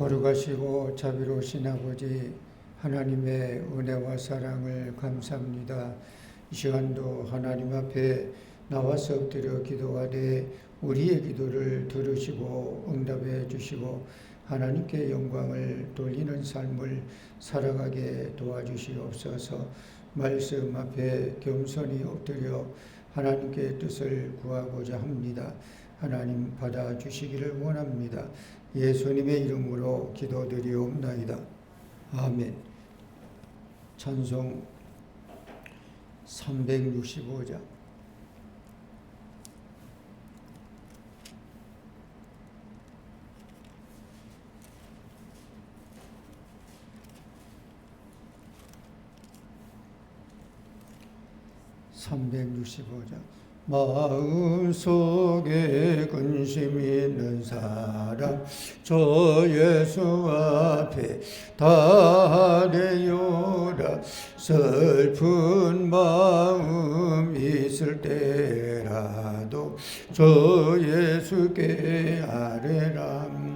거룩하시고 자비로우신 아버지 하나님의 은혜와 사랑을 감사합니다. 이 시간도 하나님 앞에 나와서 엎드려 기도하되 우리의 기도를 들으시고 응답해 주시고 하나님께 영광을 돌리는 삶을 살아가게 도와주시옵소서. 말씀 앞에 겸손히 엎드려 하나님께 뜻을 구하고자 합니다. 하나님 받아주시기를 원합니다. 예수님의 이름으로 기도드리옵나이다. 아멘. 찬송 365장. 마음속에 근심 있는 사람 저 예수 앞에 다래요라. 슬픈 마음 있을 때라도 저 예수께 아뢰라.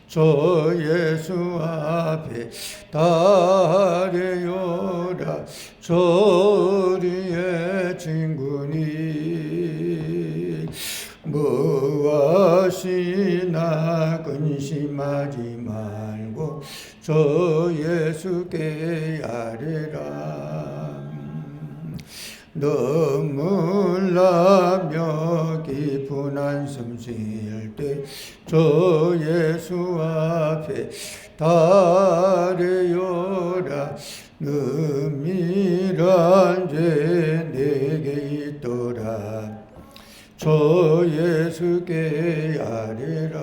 저 예수 앞에 다래요라. 저리의 친구니 무엇이나 근심하지 말고 저 예수께 아뢰라. 눈물나며 깊은 한숨 쉴 때 저 예수 앞에 다래요라. 은밀한 죄 내게 있더라. 저 예수께 아뢰라.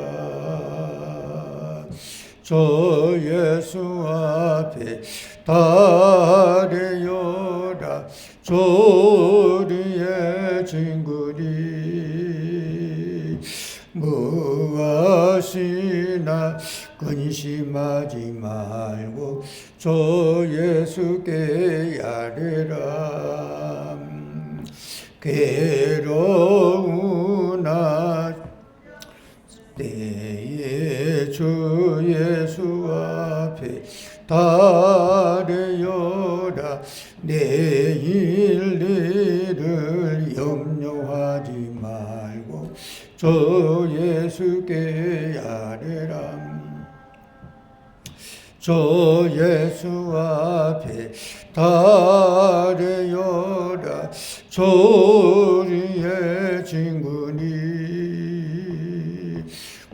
저 예수 앞에 다래요라. 저리의 친구니 무엇이나 근심하지 말고 저 예수께 아뢰라. 괴로우나 때에 주 예수 앞에 다래요라. 내일 일을 염려하지 말고 저 예수께 아뢰라. 저 예수 앞에 다래요라. 저리의 친구니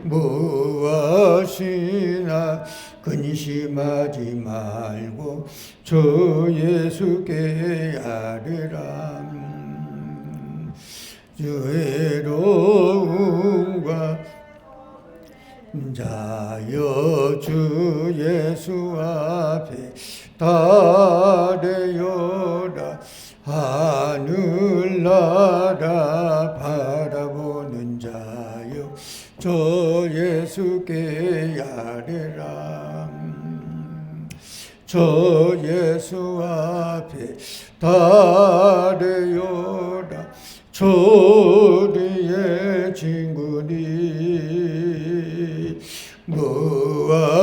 무엇이나 근심하지 말고 저 예수께 아뢰라. 외로움과 자여 주 예수 앞에 다래요라. 하늘나라 바라보는 자여 저 예수께 아뢰라. 저 예수 앞에 다래요라. 저리의 친구니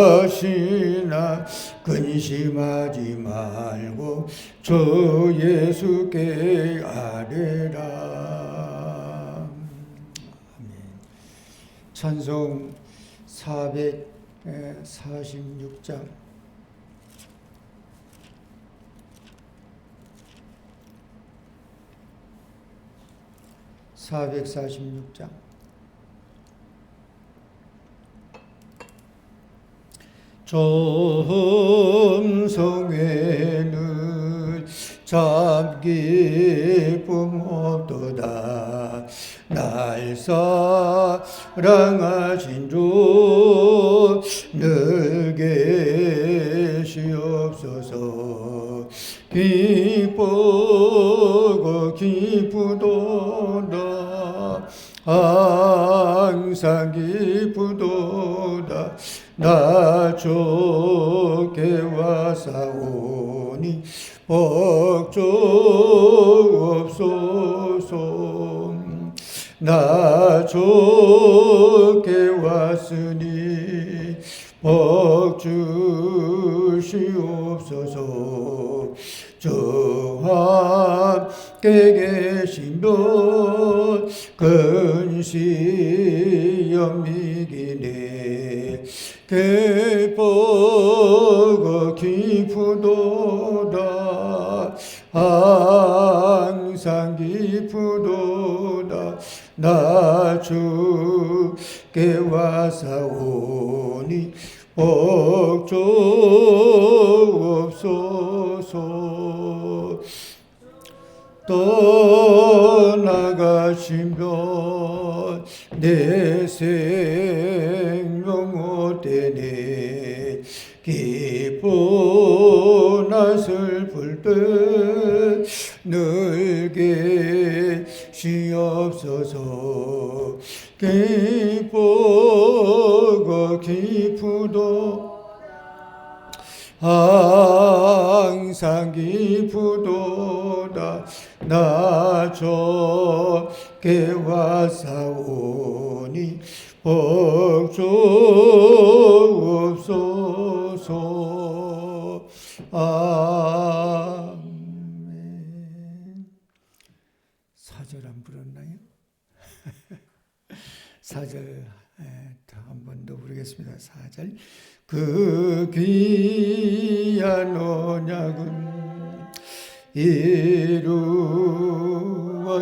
무엇이나 근심하지 말고 저 예수께 아뢰라. 아멘. 찬송 446장. 점성에는 참 기쁨 없도다. 날 사랑하신 주 늘 계시옵소서. 기쁘고 기쁘도다. 항상 기쁘도다. 나 좋게 와사오니 복종옵소서. 나 좋게 왔으니 복 주시옵소서. 저 함께 계시면 근시험 이기네. 기쁘고 기쁘도다. 항상 기쁘도다. 나 주께 와사오니 복 주옵소서. 떠나가시면 내 생명 못되네. 기쁘나 슬플 때 늘 계시옵소서. 기쁘고 기쁘도 항상 기쁘도다. 나 좋게 와사오니 복 주옵소서. 아멘. 사절 안 불렀나요? 사절 한 번 더 부르겠습니다. 사절. 그 귀한 언약은 이루어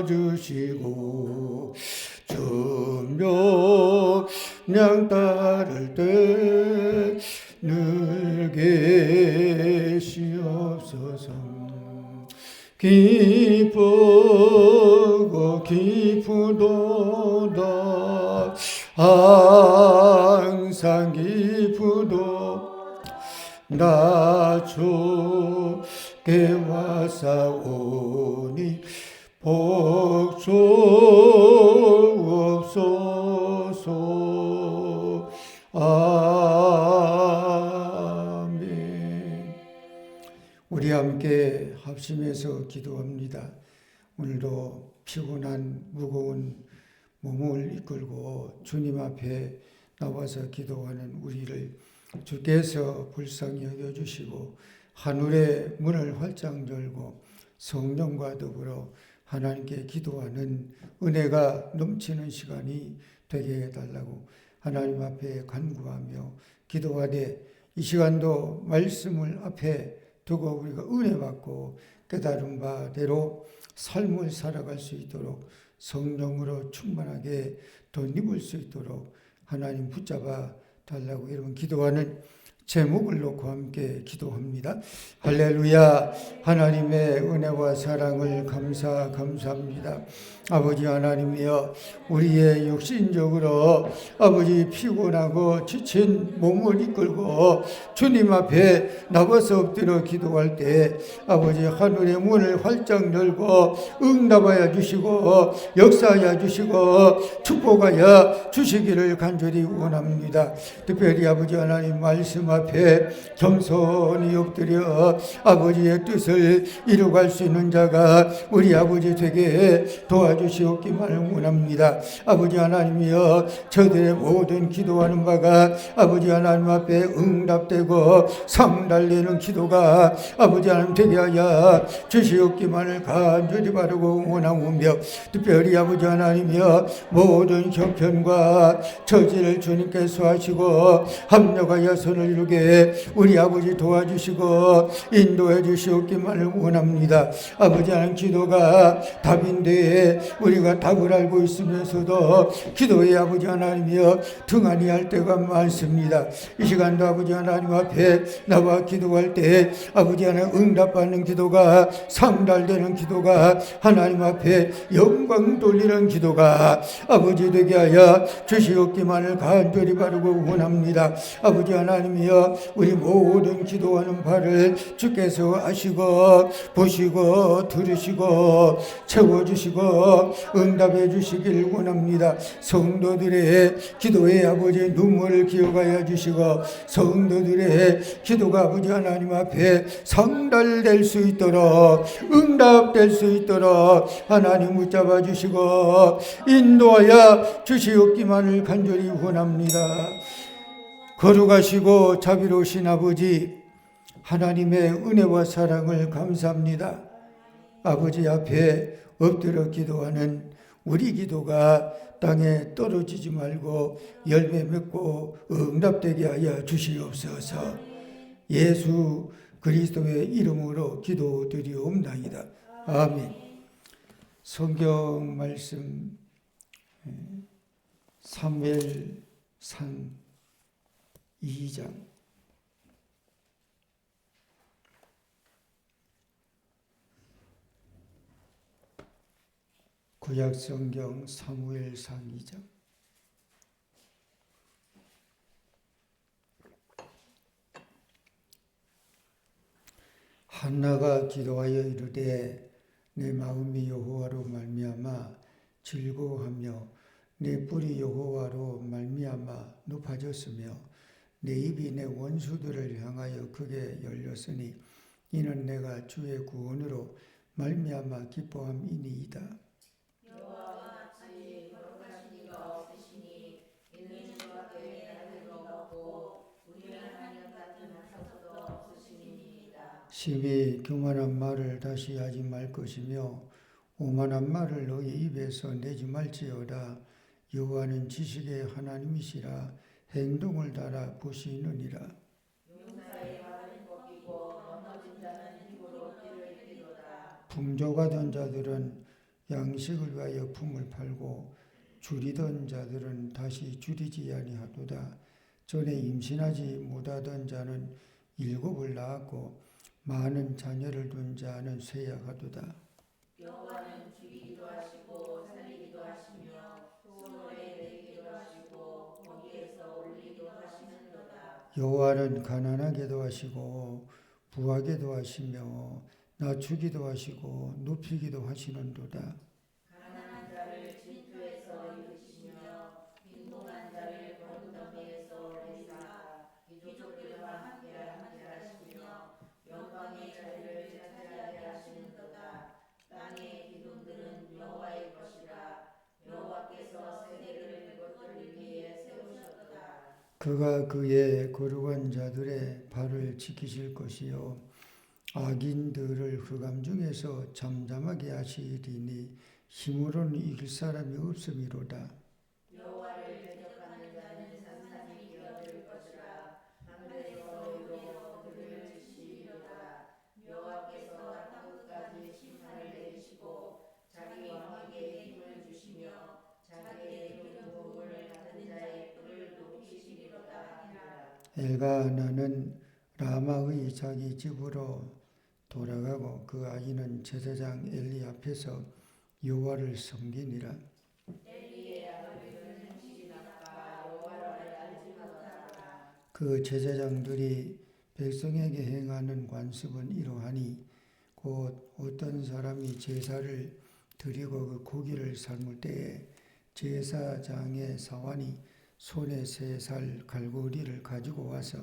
주시고 주명령 따를 때 늘 계시옵소서. 기쁘고 기쁘도다. 항상 기쁘도 나 주께 와사오니 복 주옵소서. 아멘. 우리 함께 합심해서 기도합니다. 오늘도 피곤한 무거운 몸을 이끌고 주님 앞에 나와서 기도하는 우리를 주께서 불쌍히 여겨주시고 하늘의 문을 활짝 열고 성령과 더불어 하나님께 기도하는 은혜가 넘치는 시간이 되게 해달라고 하나님 앞에 간구하며 기도하되, 이 시간도 말씀을 앞에 두고 우리가 은혜 받고 깨달은 바대로 삶을 살아갈 수 있도록 성령으로 충만하게 덧입을 수 있도록 하나님 붙잡아 달라고 여러분 기도하는 제목을 놓고 함께 기도합니다. 할렐루야. 하나님의 은혜와 사랑을 감사합니다. 아버지 하나님이여, 우리의 육신적으로 아버지 피곤하고 지친 몸을 이끌고 주님 앞에 나와서 엎드려 기도할 때 아버지 하늘의 문을 활짝 열고 응답하여 주시고 역사하여 주시고 축복하여 주시기를 간절히 원합니다. 특별히 아버지 하나님 말씀 앞에 겸손히 엎드려 아버지의 뜻을 이루갈 수 있는 자가 우리 아버지 되게 도와주시옵기만을 원합니다. 아버지 하나님이여, 저들의 모든 기도하는 바가 아버지 하나님 앞에 응답되고 상달되는 기도가 아버지 하나님 되게 하여 주시옵기만을 간절히 바라고 원하오며, 특별히 아버지 하나님이여, 모든 형편과 처지를 주님께서 하시고 합력하여 선을 이루게 우리 아버지 도와주시고 인도해 주시옵기만을 원합니다. 아버지 하나님, 기도가 답인데 우리가 답을 알고 있으면서도 기도에 아버지 하나님이여 등한히 할 때가 많습니다. 이 시간도 아버지 하나님 앞에 나와 기도할 때 아버지 하나님 응답받는 기도가, 상달되는 기도가, 하나님 앞에 영광 돌리는 기도가 아버지 되게 하여 주시옵기만을 간절히 바라고 원합니다. 아버지 하나님이여, 우리 모든 기도하는 바를 주께서 아시고 보시고 들으시고 채워주시고 응답해 주시길 원합니다. 성도들의 기도에 아버지 눈물을 기억하여 주시고 성도들의 기도가 아버지 하나님 앞에 상달될 수 있도록 응답될 수 있도록 하나님 붙잡아 주시고 인도하여 주시옵기만을 간절히 원합니다. 거룩하시고 자비로우신 아버지 하나님의 은혜와 사랑을 감사합니다. 아버지 앞에 엎드려 기도하는 우리 기도가 땅에 떨어지지 말고 열매 맺고 응답되게 하여 주시옵소서. 예수 그리스도의 이름으로 기도드리옵나이다. 아멘. 성경 말씀 사무엘상 2장 구약성경 사무엘상 2장 한나가 기도하여 이르되 내 마음이 여호와로 말미암아 즐거워하며 내 뿔이 여호와로 말미암아 높아졌으며 내 입이 내 원수들을 향하여 크게 열렸으니 이는 내가 주의 구원으로 말미암아 기뻐함이니이다. 여호와와 같이 거룩하신 이가 없으시니 있는 주밖에 다른 이가 없고 우리 하나님 같은 하나도 없으시니이다. 심히 교만한 말을 다시 하지 말 것이며 오만한 말을 너희 입에서 내지 말지어다. 여호와는 지식의 하나님이시라 행동을 달아 보시느니라. 용사의 발은 꺾이고 넘어진 자는 힘으로 띠를 띠로다. 풍족하던 자들은 양식을 위하여 품을 팔고 줄이던 자들은 다시 줄이지 아니하도다. 전에 임신하지 못하던 자는 7을 낳았고 많은 자녀를 둔 자는 쇠약하도다. 여호와는 죽이기도 하시고 살리기도 하시며 소홀에 내기도 하시고 거기에서 올리기도 하시는도다. 여호와는 가난하게도 하시고 부하게도 하시며 낮추기도 하시고 높이기도 하시는도다. 가난한 자를 진투에서 이루시며 빈곤한 자를 거두더미에서 내사 귀족들과 함께 하시며 영광의 자리를 차지하게 하시는도다. 땅의 기둥들은 여호와의 것이라. 여호와께서 세대를 이것들 위에 세우셨도다. 그가 그의 거룩한 자들의 발을 지키실 것이요 악인들을 흑암 중에서 잠잠하게 하시리니 힘으로는 이길 사람이 없음이로다. 여호와를 대적하는 자는 산산이 기어들 것이라. 하늘에서 의로 그들을 치시리로다. 여호와께서 땅끝까지 심판을 내리시고 자기 왕에게 힘을 주시며 자기의 기름 부음을 받은 자의 뿔을 높이시리로다 하니라. 엘가나는 라마의 자기 집으로 돌아가고 그 아이는 제사장 엘리 앞에서 여호와를 섬기니라. 엘리의 아버지는 행실이 나빠 여호와를 알지 못하더라. 그 제사장들이 백성에게 행하는 관습은 이러하니 곧 어떤 사람이 제사를 드리고 그 고기를 삶을 때에 제사장의 사환이 손에 3살 갈고리를 가지고 와서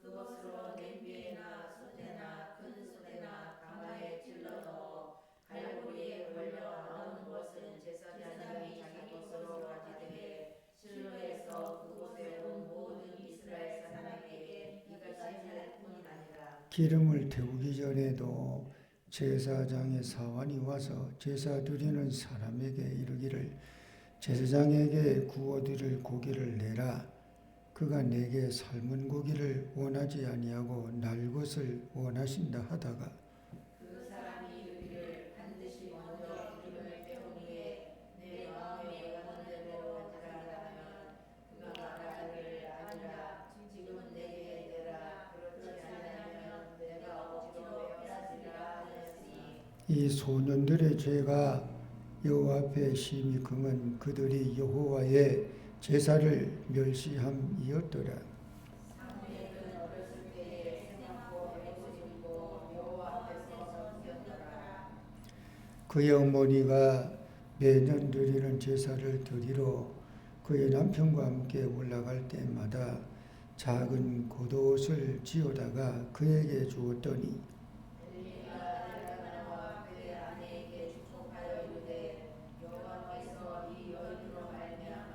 그것으로 냄비에나 솥에나 큰 솥에나 가마에 찔러 넣어 갈고리에 걸려 나오는 것은 제사장이 자기 것으로 가지되 실로에서 그곳에 온 모든 이스라엘 사람에게 이같이 할 뿐 아니라. 기름을 태우기 전에도 제사장의 사환이 와서 제사 드리는 사람에게 이르기를 제사장에게 구워드릴 고기를 내라. 그가 내게 삶은 고기를 원하지 아니하고 날 것을 원하신다 하다가 그 사람이 이르기를 반드시 먼저 기름을 태운 후에 내 마음의 원대로 하리라 하면 그가 말하기를 아니라 지금 내게 내라. 그렇지 않으면 내가 억지로 빼앗으리라 하였으니 이 소년들의 죄가 여호와 앞에 심히 금은 그들이 여호와의 제사를 멸시함이었더라. 사무엘은 그의 어머니가 매년 드리는 제사를 드리러 그의 남편과 함께 올라갈 때마다 작은 겉옷을 지어다가 그에게 주었더니 엘리가 엘가나와 그의 아내에게 축복하여 이르되 여호와께서 이 여인으로 말미암아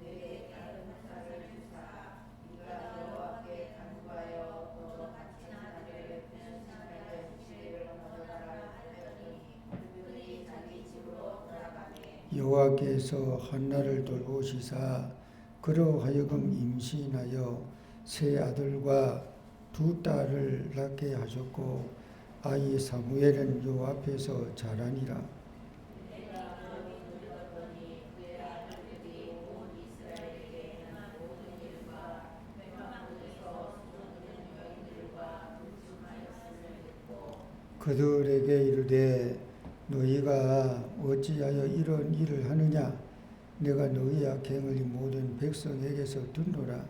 내게 다른 부사를 주사 이가 여호와께 간구하여 또 다친 아들을 편신하여 주시기를 원하노라 하더니 그들이 자기 집으로 돌아가매 여호와께서 한나를 돌보시사 그로 하여금 임신하여 세 아들과 두 딸을 낳게 하셨고 아이 사무엘은 여호와 앞에서 자라니라. 내가 마음이 늙었더니 그의 아들들이 온 이스라엘에게 행한 모든 일과 백방문에서 수종드는 여인들과 불순하였음을 듣고 그들에게 이르되 너희가 어찌하여 이런 일을 하느냐 내가 너희 악행을 이 모든 백성에게서 듣노라.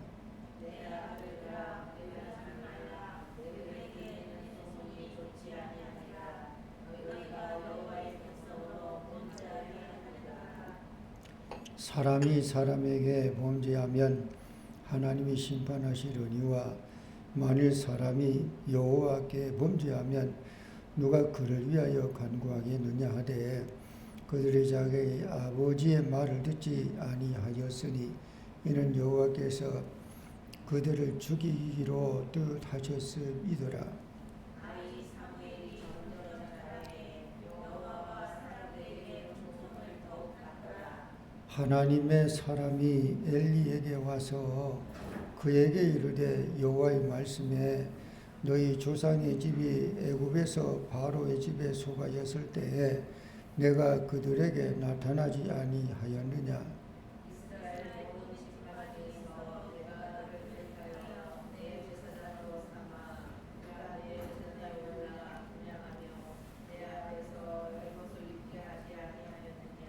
내 아들들아 내려하지 말라 너희에게 있는 소문이 좋지 아니하니라 너희가 여호와의 백성으로 범죄하게 하느니라. 사람이 사람에게 범죄하면 하나님이 심판하시려니와 만일 사람이 여호와께 범죄하면 누가 그를 위하여 간구하겠느냐 하되 그들이 자기 아버지의 말을 듣지 아니하였으니 이는 여호와께서 그들을 죽이기로 뜻하셨음이더라. 아이 사무엘이 점점 자라매 여호와와 사람들에게 종종을 더욱 받더라. 하나님의 사람이 엘리에게 와서 그에게 이르되 여호와의 말씀에 너희 조상의 집이 애굽에서 바로의 집에 속하였을 때에 내가 그들에게 나타나지 아니하였느냐. 이스라엘 모든 지파 중에서 내가 너를 택하여 내 제사장으로 삼아 네가 내 제사장에 올라가 분향하며 내 앞에서 이것을 입게 하지 아니하였느냐.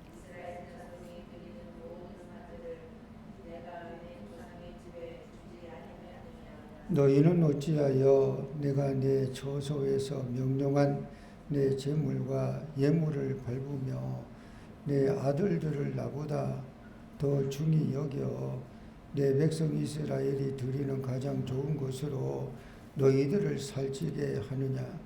이스라엘 자손이 드리는 모든 사들을 내가 내 조상의 집에 주지 아니하였느냐. 너희는 어찌하여 내가 내 처소에서 명령한 내 재물과 예물을 밟으며 내 아들들을 나보다 더 중히 여겨 내 백성 이스라엘이 드리는 가장 좋은 것으로 너희들을 살찌게 하느냐.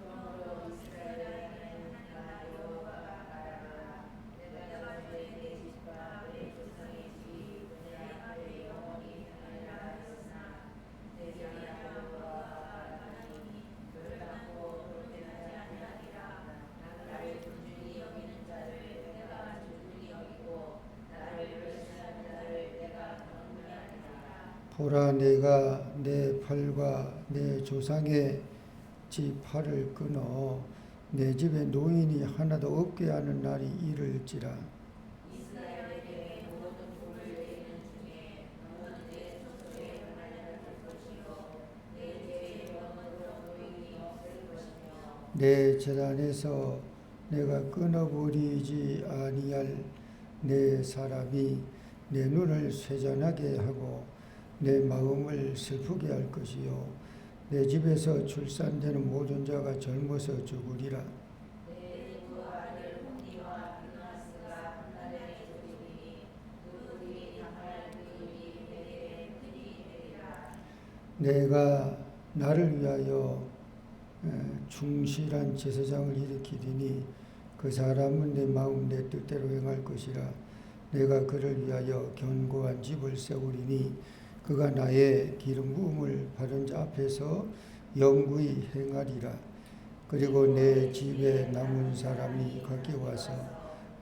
그러므로 이스라엘의 하나님이나 여호와가 말하노라. 내가 너희의 내 집과 내 조상의 집이 내 앞에 영원히 행하리라 했으나 내 집이 여호와가 말하니 결단코 그렇게 하지 아니하리라. 나를 존중히 여기는 자를 내가 존중히 여기고 나를 멸시하는 자를 내가 경멸히 하리라. 보라 내가 내 팔과 내 조상의 집 팔을 끊어 내 집에 노인이 하나도 없게 하는 날이 이를지라. 이스라엘에게 모든 복을 내리는 중에 너는 내 조상의 하나님을 볼 것이요 내 집에 영원으로 노인이 없을 것이며 내 재단에서 내가 끊어버리지 아니할 내 사람이 내 눈을 쇠잔하게 하고 내 마음을 슬프게 할 것이요 내 집에서 출산되는 모든 자가 젊어서 죽으리라. 내 두 아들 홈니와 비나스가 한 날에 죽으리니 그들이 당할 그 일이 내게 큰이 되리라. 내가 나를 위하여 충실한 제사장을 일으키리니 그 사람은 내 마음 내 뜻대로 행할 것이라. 내가 그를 위하여 견고한 집을 세우리니 그가 나의 기름 부음을 받은 자 앞에서 영구히 행하리라. 그리고 내 집에 남은 사람이 거기 와서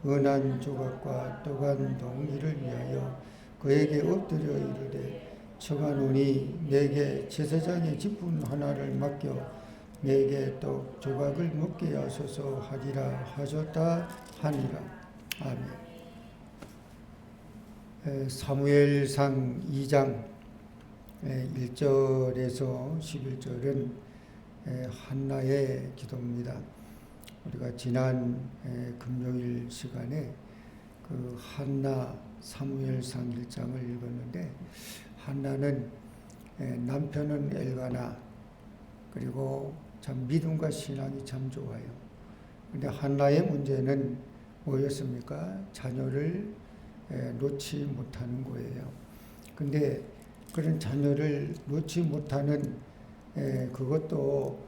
은한 조각과 떡한 동이를 위하여 그에게 엎드려 이르되 청하노니 내게 제사장의 직분 하나를 맡겨 내게 떡 조각을 먹게 하소서 하리라 하셨다 하니라. 아멘. 사무엘상 2장 1절에서 11절은 한나의 기도입니다. 우리가 지난 금요일 시간에 그 한나 사무엘상 1장을 읽었는데 한나는 남편은 엘가나 그리고 참 믿음과 신앙이 참 좋아요. 근데 한나의 문제는 뭐였습니까? 자녀를 놓지 못하는 거예요. 근데 그런 자녀를 놓지 못하는 그것도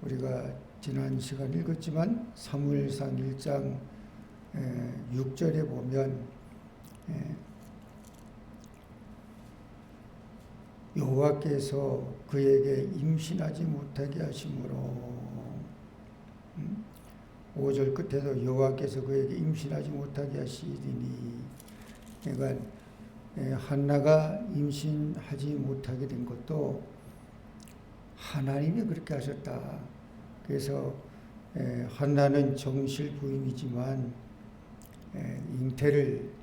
우리가 지난 시간 읽었지만 사무엘상 1장 6절에 보면 여호와께서 그에게 임신하지 못하게 하심으로 5절 끝에도 여호와께서 그에게 임신하지 못하게 하시리니 그러니까 한나가 임신하지 못하게 된 것도 하나님이 그렇게 하셨다. 그래서 한나는 정실 부인이지만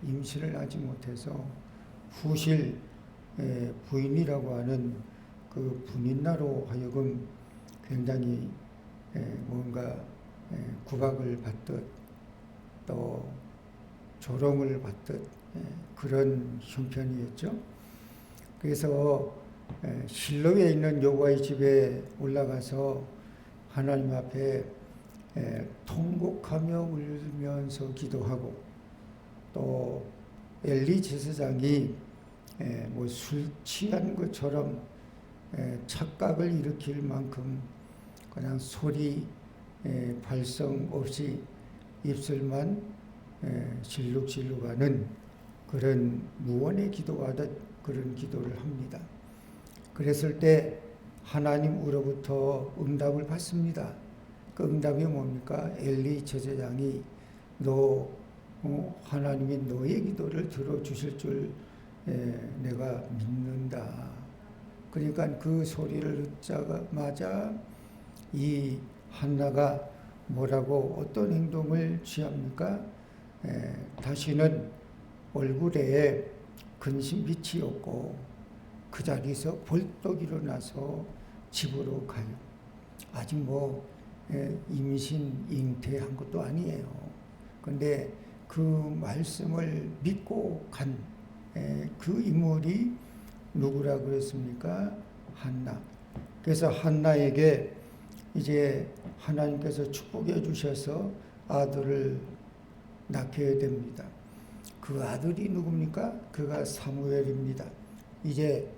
임신을 하지 못해서 후실 부인이라고 하는 그 분인나로 하여금 굉장히 뭔가 구박을 받듯 또 조롱을 받듯 그런 형편이었죠. 그래서 실로에 있는 여호와의 집에 올라가서 하나님 앞에 통곡하며 울면서 기도하고 또 엘리 제사장이 뭐 술 취한 것처럼 착각을 일으킬 만큼 그냥 소리 발성 없이 입술만 실룩실룩하는 그런 무언의 기도하듯 그런 기도를 합니다. 그랬을 때 하나님으로부터 응답을 받습니다. 그 응답이 뭡니까? 엘리 제사장이 하나님이 너의 기도를 들어주실 줄 내가 믿는다. 그러니까 그 소리를 듣자마자 이 한나가 뭐라고 어떤 행동을 취합니까? 다시는 얼굴에 근심빛이 없고 그 자리에서 벌떡 일어나서 집으로 가요. 아직 임신, 잉태한 것도 아니에요. 근데 그 말씀을 믿고 간 그 인물이 누구라 그랬습니까? 한나. 그래서 한나에게 이제 하나님께서 축복해 주셔서 아들을 낳게 됩니다. 그 아들이 누굽니까? 그가 사무엘입니다. 이제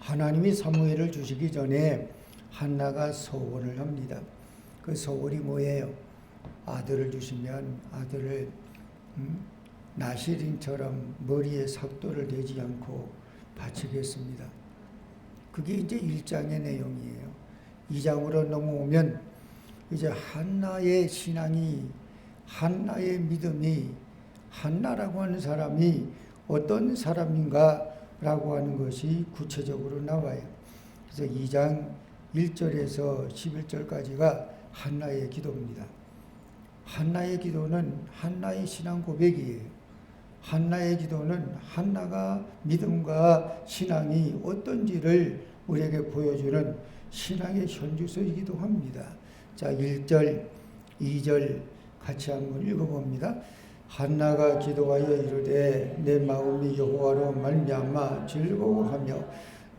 하나님이 사무엘을 주시기 전에 한나가 소원을 합니다. 그 소원이 뭐예요? 아들을 주시면 아들을 나시린처럼 머리에 삭도를 내지 않고 바치겠습니다. 그게 이제 1장의 내용이에요. 2장으로 넘어오면 이제 한나의 신앙이, 한나의 믿음이, 한나라고 하는 사람이 어떤 사람인가 라고 하는 것이 구체적으로 나와요. 그래서 2장 1절에서 11절까지가 한나의 기도입니다. 한나의 기도는 한나의 신앙 고백이에요. 한나의 기도는 한나가 믿음과 신앙이 어떤지를 우리에게 보여주는 신앙의 현주소이기도 합니다. 자, 1절, 2절 같이 한번 읽어봅니다. 한나가 기도하여 이르되 내 마음이 여호와로 말미암아 즐거워하며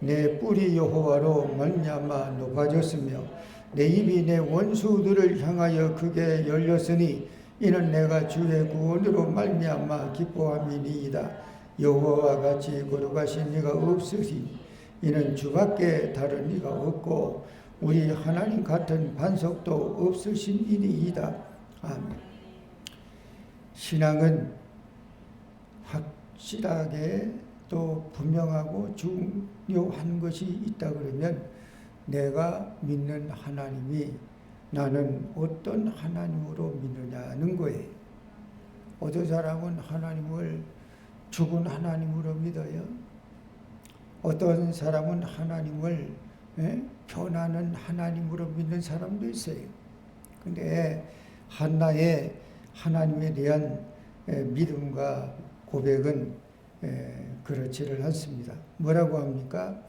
내 뿔이 여호와로 말미암아 높아졌으며 내 입이 내 원수들을 향하여 크게 열렸으니 이는 내가 주의 구원으로 말미암아 기뻐함이니이다. 여호와와 같이 거룩하신 이가 없으시니 이는 주밖에 다른 이가 없고 우리 하나님 같은 반석도 없으심이니이다. 아멘. 신앙은 확실하게 또 분명하고 중요한 것이 있다 그러면 내가 믿는 하나님이 나는 어떤 하나님으로 믿느냐는 거예요. 어떤 사람은 하나님을 죽은 하나님으로 믿어요. 어떤 사람은 하나님을 변하는 하나님으로 믿는 사람도 있어요. 근데 한나의 하나님에 대한 믿음과 고백은 그렇지를 않습니다. 뭐라고 합니까?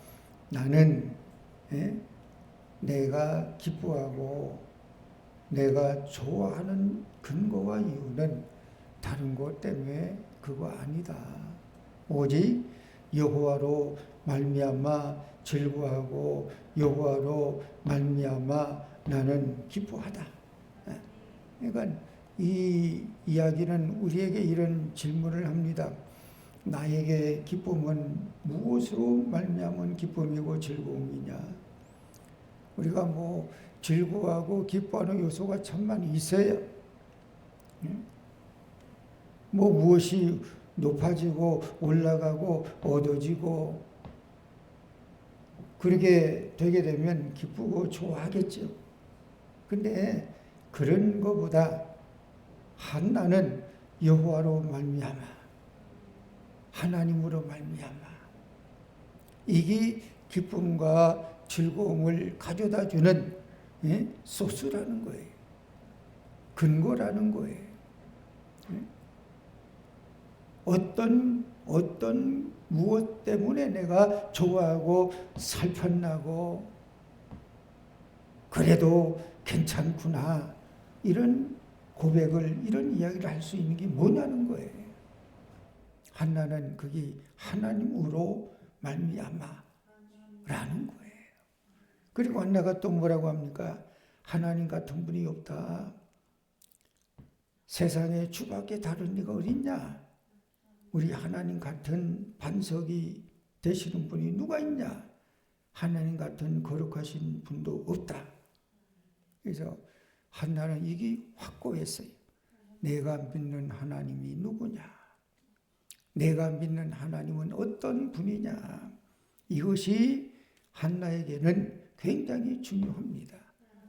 나는 내가 기뻐하고 내가 좋아하는 근거와 이유는 다른 것 때문에 그거 아니다. 오직 여호와로 말미암아 즐거워하고 여호와로 말미암아 나는 기뻐하다. 그러니까 이 이야기는 우리에게 이런 질문을 합니다. 나에게 기쁨은 무엇으로 말미암은 기쁨이고 즐거움이냐? 우리가 뭐 즐거워하고 기뻐하는 요소가 천만 있어요. 뭐 무엇이 높아지고 올라가고 얻어지고 그렇게 되게 되면 기쁘고 좋아하겠죠. 근데 그런 것보다 한나는 여호와로 말미암아, 하나님으로 말미암아, 이게 기쁨과 즐거움을 가져다 주는 소스라는 거예요. 근거라는 거예요. 어떤 무엇 때문에 내가 좋아하고 살편나고 그래도 괜찮구나, 이런 고백을, 이런 이야기를 할 수 있는 게 뭐냐는 거예요. 한나는 그게 하나님으로 말미암아 라는 거예요. 그리고 한나가 또 뭐라고 합니까? 하나님 같은 분이 없다. 세상에 주밖에 다른 이가 어딨냐? 우리 하나님 같은 반석이 되시는 분이 누가 있냐? 하나님 같은 거룩하신 분도 없다. 그래서 한나는 이게 확고했어요. 내가 믿는 하나님이 누구냐? 내가 믿는 하나님은 어떤 분이냐? 이것이 한나에게는 굉장히 중요합니다.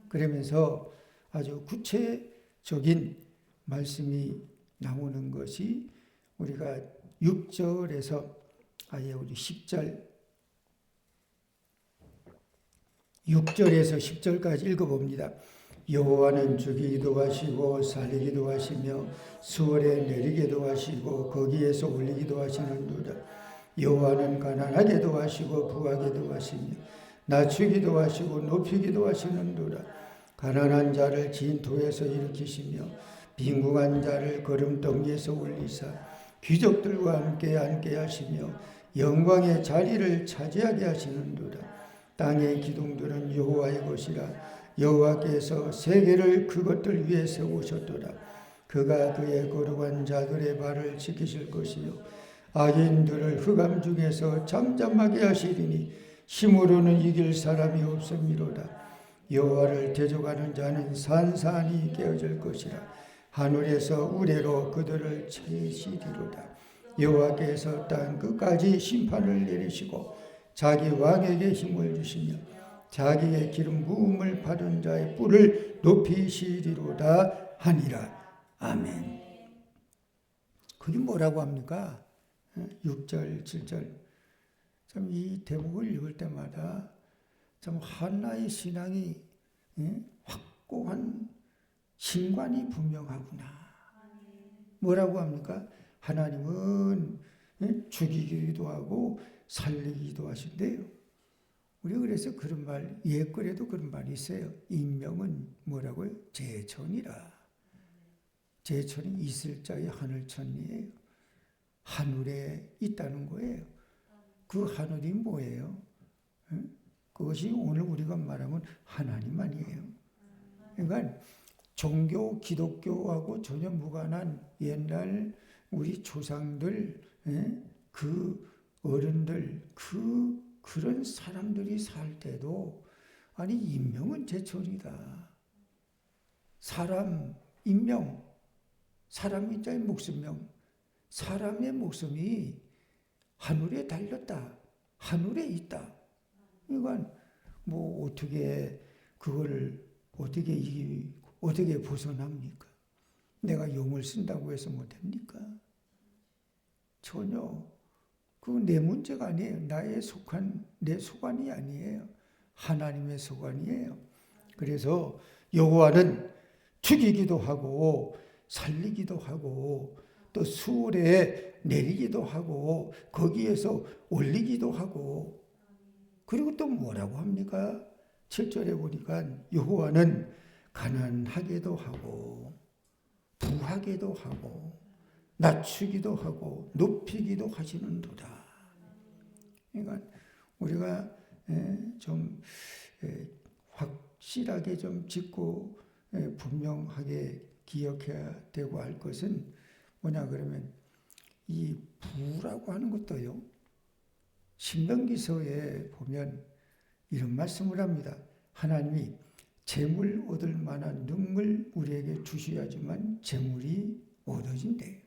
그러면서 아주 구체적인 말씀이 나오는 것이 우리가 6절에서 아예 우리 10절 6절에서 10절까지 읽어봅니다. 여호와는 주기도 하시고 살리기도 하시며 수월에 내리기도 하시고 거기에서 올리기도 하시는도다. 여호와는 가난하게도 하시고 부하게도 하시며 낮추기도 하시고 높이기도 하시는도다. 가난한 자를 진토에서 일으키시며 빈궁한 자를 거름덩이에서 올리사 귀족들과 함께 앉게 하시며 영광의 자리를 차지하게 하시는도다. 땅의 기둥들은 여호와의 것이라. 여호와께서 세계를 그것들 위에 세우셨도다. 그가 그의 거룩한 자들의 발을 지키실 것이요 악인들을 흑암 중에서 잠잠하게 하시리니 힘으로는 이길 사람이 없음이로다. 여호와를 대적하는 자는 산산이 깨어질 것이라. 하늘에서 우레로 그들을 치시리로다. 여호와께서 땅 끝까지 심판을 내리시고 자기 왕에게 힘을 주시며 자기의 기름 부음을 받은 자의 뿔을 높이시리로다 하니라. 아멘. 그게 뭐라고 합니까? 6절, 7절. 참 이 대목을 읽을 때마다 참 한나의 신앙이 확고한 신관이 분명하구나. 뭐라고 합니까? 하나님은 죽이기도 하고 살리기도 하신대요. 우리 그래서 그런 말, 옛글에도 그런 말이 있어요. 인명은 뭐라고요? 제천이라. 제천이 있을 자의 하늘천이에요. 하늘에 있다는 거예요. 그 하늘이 뭐예요? 그것이 오늘 우리가 말하면 하나님 아니에요. 그러니까 종교, 기독교하고 전혀 무관한 옛날 우리 조상들, 그 어른들, 그런 사람들이 살 때도 아니 인명은 제천이다. 사람, 인명, 사람 인자의 목숨명, 사람의 목숨이 하늘에 달렸다. 하늘에 있다. 그러니까 뭐 어떻게 그걸 어떻게 벗어납니까? 내가 용을 쓴다고 해서 못합니까? 전혀. 그건 내 문제가 아니에요. 내 소관이 아니에요. 하나님의 소관이에요. 그래서 여호와는 죽이기도 하고 살리기도 하고 또 수월에 내리기도 하고 거기에서 올리기도 하고 그리고 또 뭐라고 합니까? 7절에 보니까 여호와는 가난하게도 하고 부하게도 하고 낮추기도 하고 높이기도 하시는도다. 그러니까 우리가 좀 확실하게 좀 짚고 분명하게 기억해야 되고 할 것은 뭐냐 그러면 이 부라고 하는 것도요. 신명기서에 보면 이런 말씀을 합니다. 하나님이 재물 얻을 만한 능을 우리에게 주셔야지만 재물이 얻어진대요.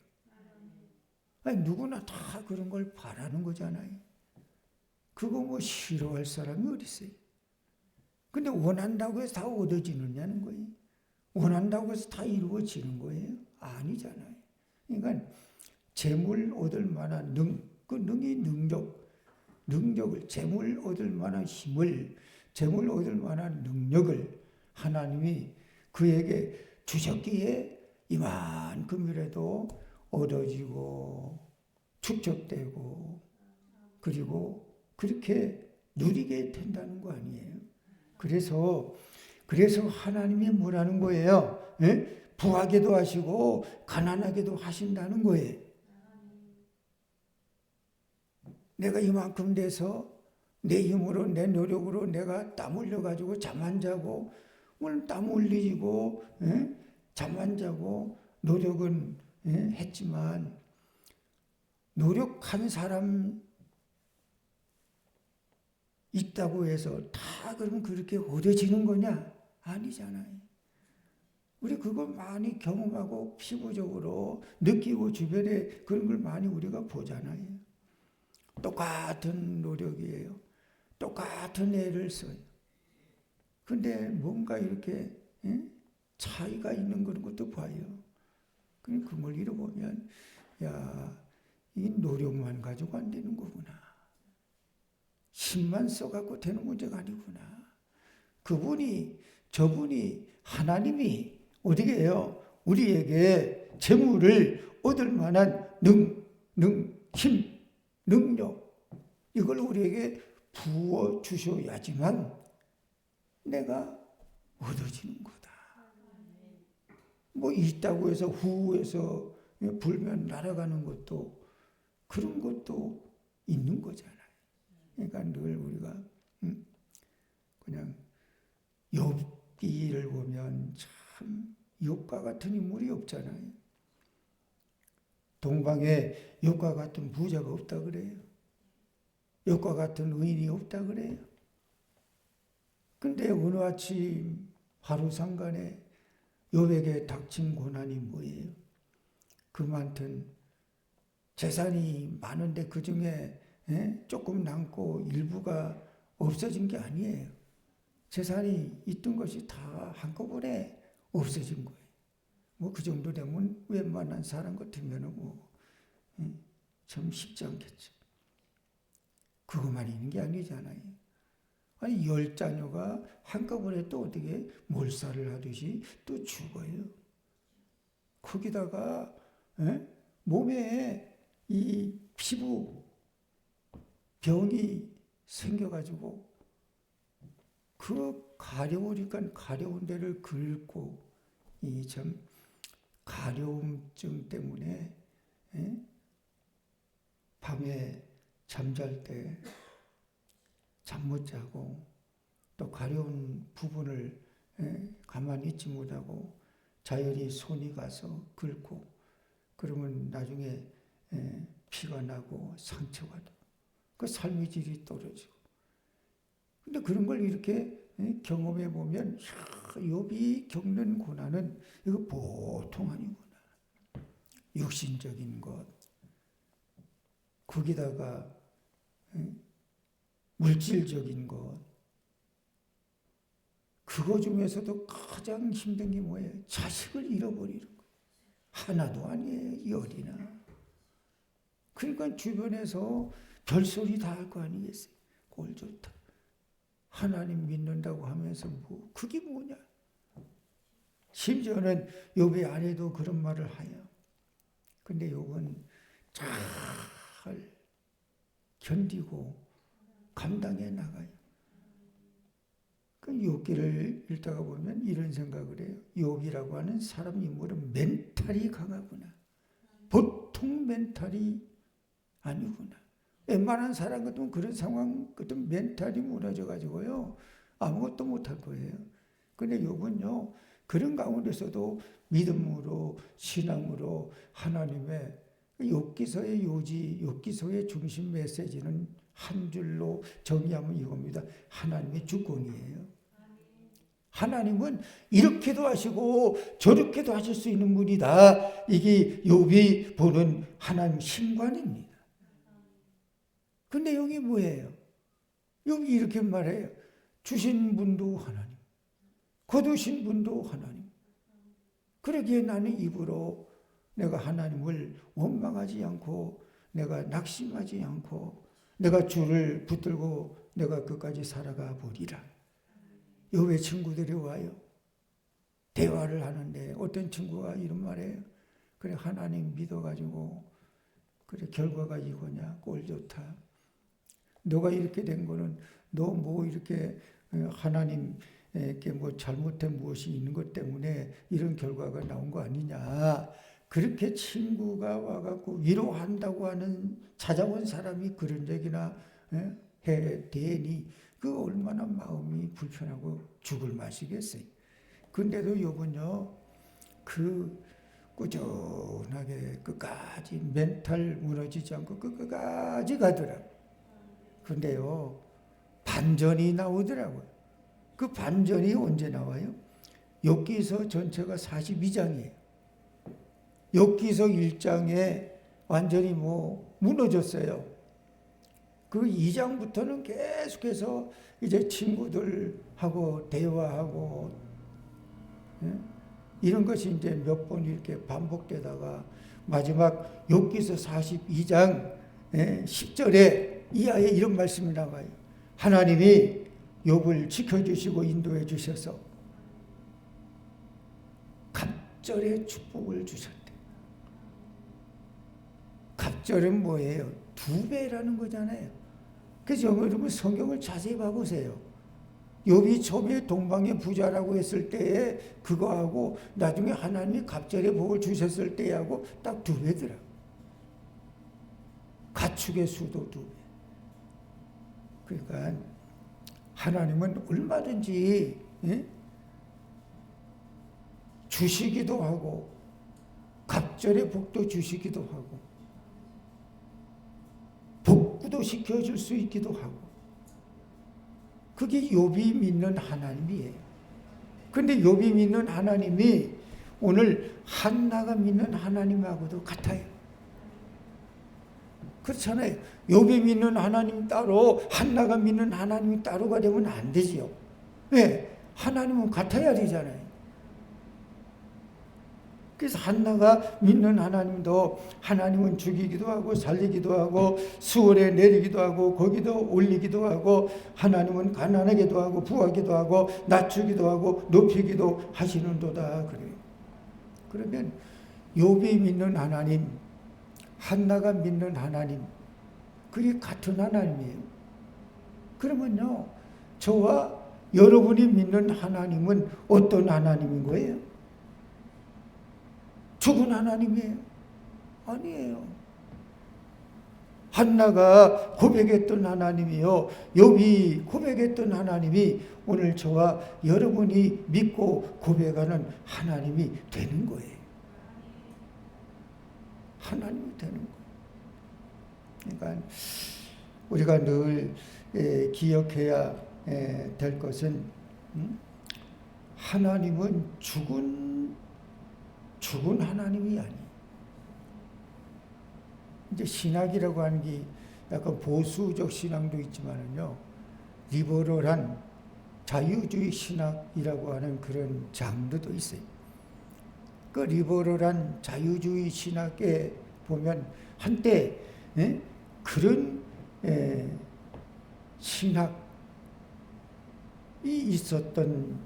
아니, 누구나 다 그런 걸 바라는 거잖아요. 그거 뭐 싫어할 사람이 어디 있어요? 근데 원한다고 해서 다 얻어지느냐는 거예요. 원한다고 해서 다 이루어지는 거예요? 아니잖아요. 그러니까 재물 얻을 만한 그 능이 능력을, 재물 얻을 만한 힘을, 재물 얻을 만한 능력을 하나님이 그에게 주셨기에 이만큼이라도 얻어지고 축적되고 그리고 그렇게 누리게 된다는 거 아니에요. 그래서 하나님이 뭐라는 거예요? 예? 부하게도 하시고 가난하게도 하신다는 거예요. 내가 이만큼 돼서 내 힘으로 내 노력으로 내가 땀 흘려가지고 잠 안 자고 오늘 땀 흘리고 잠 안 자고 노력은 했지만 노력한 사람 있다고 해서 다 그러면 그렇게 얻어지는 거냐? 아니잖아요. 우리 그거 많이 경험하고 피부적으로 느끼고 주변에 그런 걸 많이 우리가 보잖아요. 똑같은 노력이에요. 똑같은 애를 써요. 근데 뭔가 이렇게 차이가 있는 그런 것도 봐요. 그걸 잃어보면 야, 이 노력만 가지고 안 되는 거구나. 힘만 써갖고 되는 문제가 아니구나. 저분이 하나님이 어떻게 해요? 우리에게 재물을 얻을 만한 힘, 능력 이걸 우리에게 부어 주셔야지만 내가 얻어지는 거다. 뭐 있다고 해서 후에서 불면 날아가는 것도 그런 것도 있는 거잖아요. 그러니까 늘 우리가 그냥 욥기를 보면 참 욥과 같은 인물이 없잖아요. 동방에 욥과 같은 부자가 없다 그래요. 욥과 같은 의인이 없다 그래요. 근데 어느 아침 하루 상간에 욥에게 닥친 고난이 뭐예요? 그 많던 재산이 많은데 그 중에 조금 남고 일부가 없어진 게 아니에요. 재산이 있던 것이 다 한꺼번에 없어진 거예요. 뭐 그 정도 되면 웬만한 사람 같으면 참 쉽지 않겠죠. 그것만 있는 게 아니잖아요. 아니 10자녀가 한꺼번에 또 어떻게 몰살을 하듯이 또 죽어요. 거기다가 몸에 이 피부 병이 생겨가지고 그 가려우니까 가려운 데를 긁고 이 참 가려움증 때문에 밤에 잠잘 때 잠 못 자고 또 가려운 부분을 가만히 있지 못하고 자연히 손이 가서 긁고 그러면 나중에 피가 나고 상처가 나고 그 삶의 질이 떨어지고 근데 그런 걸 이렇게 경험해 보면 욥이 겪는 고난은 이거 보통 아니구나. 육신적인 것 거기다가 물질적인 것 그거 중에서도 가장 힘든 게 뭐예요? 자식을 잃어버리는 거예요. 하나도 아니에요. 열이나. 그러니까 주변에서 별소리 다 할 거 아니겠어요? 꼴 좋다. 하나님 믿는다고 하면서 뭐 그게 뭐냐? 심지어는 욥의 아내도 그런 말을 하여. 근데 욥은 잘 견디고 감당해 나가요. 그 욥기를 읽다가 보면 이런 생각을 해요. 욥이라고 하는 사람 인물은 멘탈이 강하구나. 보통 멘탈이 아니구나. 웬만한 사람 같으면 그런 상황 같은 멘탈이 무너져 가지고요 아무것도 못할 거예요. 근데 욥은요, 그런 가운데서도 믿음으로, 신앙으로 하나님의 욥기서의 요지, 욥기서의 중심 메시지는 한 줄로 정의하면 이겁니다. 하나님의 주권이에요. 하나님은 이렇게도 하시고 저렇게도 하실 수 있는 분이다. 이게 욥이 보는 하나님 신관입니다. 근데 여기 뭐예요? 욥이 이렇게 말해요. 주신 분도 하나님, 거두신 분도 하나님. 그러기에 나는 입으로 내가 하나님을 원망하지 않고, 내가 낙심하지 않고, 내가 주를 붙들고 내가 끝까지 살아가 보리라. 욥의 친구들이 와요. 대화를 하는데 어떤 친구가 이런 말이에요. 그래, 하나님 믿어가지고 그래 결과가 이거냐? 꼴 좋다. 너가 이렇게 된 거는 너 뭐 이렇게 하나님께 뭐 잘못된 무엇이 있는 것 때문에 이런 결과가 나온 거 아니냐. 그렇게 친구가 와갖고 위로한다고 하는 찾아온 사람이 그런 얘기나 해 대니 그 얼마나 마음이 불편하고 죽을 맛이겠어요. 근데도 욥은요, 그 꾸준하게 끝까지 멘탈 무너지지 않고 끝까지 가더라고요. 근데요, 반전이 나오더라고요. 그 반전이 언제 나와요? 욥기서 전체가 42장이에요. 욥기서 1장에 완전히 무너졌어요. 그 2장부터는 계속해서 이제 친구들하고 대화하고 이런 것이 이제 몇 번 이렇게 반복되다가 마지막 욥기서 42장 10절에 이하에 이런 말씀이 나와요. 하나님이 욥을 지켜주시고 인도해 주셔서 갑절의 축복을 주셨대. 갑절은 뭐예요? 2배라는 거잖아요. 그래서 여러분 성경을 자세히 봐보세요. 욥이 처음에 동방의 부자라고 했을 때에 그거하고 나중에 하나님이 갑절의 복을 주셨을 때하고 딱 2배더라. 가축의 수도 2배. 그러니까 하나님은 얼마든지 주시기도 하고 갑절의 복도 주시기도 하고 복구도 시켜줄 수 있기도 하고 그게 욥이 믿는 하나님이에요. 그런데 욥이 믿는 하나님이 오늘 한나가 믿는 하나님하고도 같아요. 그렇잖아요. 욥이 믿는 하나님 따로 한나가 믿는 하나님이 따로가 되면 안 되지요. 왜? 하나님은 같아야 되잖아요. 그래서 한나가 믿는 하나님도 하나님은 죽이기도 하고 살리기도 하고 수월에 내리기도 하고 거기도 올리기도 하고 하나님은 가난하게도 하고 부하기도 하고 낮추기도 하고 높이기도 하시는도다 그래요. 그러면 욥이 믿는 하나님, 한나가 믿는 하나님, 그게 같은 하나님이에요. 그러면요, 저와 여러분이 믿는 하나님은 어떤 하나님인 거예요? 죽은 하나님이에요? 아니에요. 한나가 고백했던 하나님이요, 욥이 고백했던 하나님이 오늘 저와 여러분이 믿고 고백하는 하나님이 되는 거예요. 하나님이 되는 거예요. 그러니까 우리가 늘 기억해야 될 것은 하나님은 죽은 하나님이 아니에요. 이제 신학이라고 하는 게 약간 보수적 신앙도 있지만은요, 리버럴한 자유주의 신학이라고 하는 그런 장르도 있어요. 그 리버럴한 자유주의 신학에 보면 한때 그런 신학이 있었던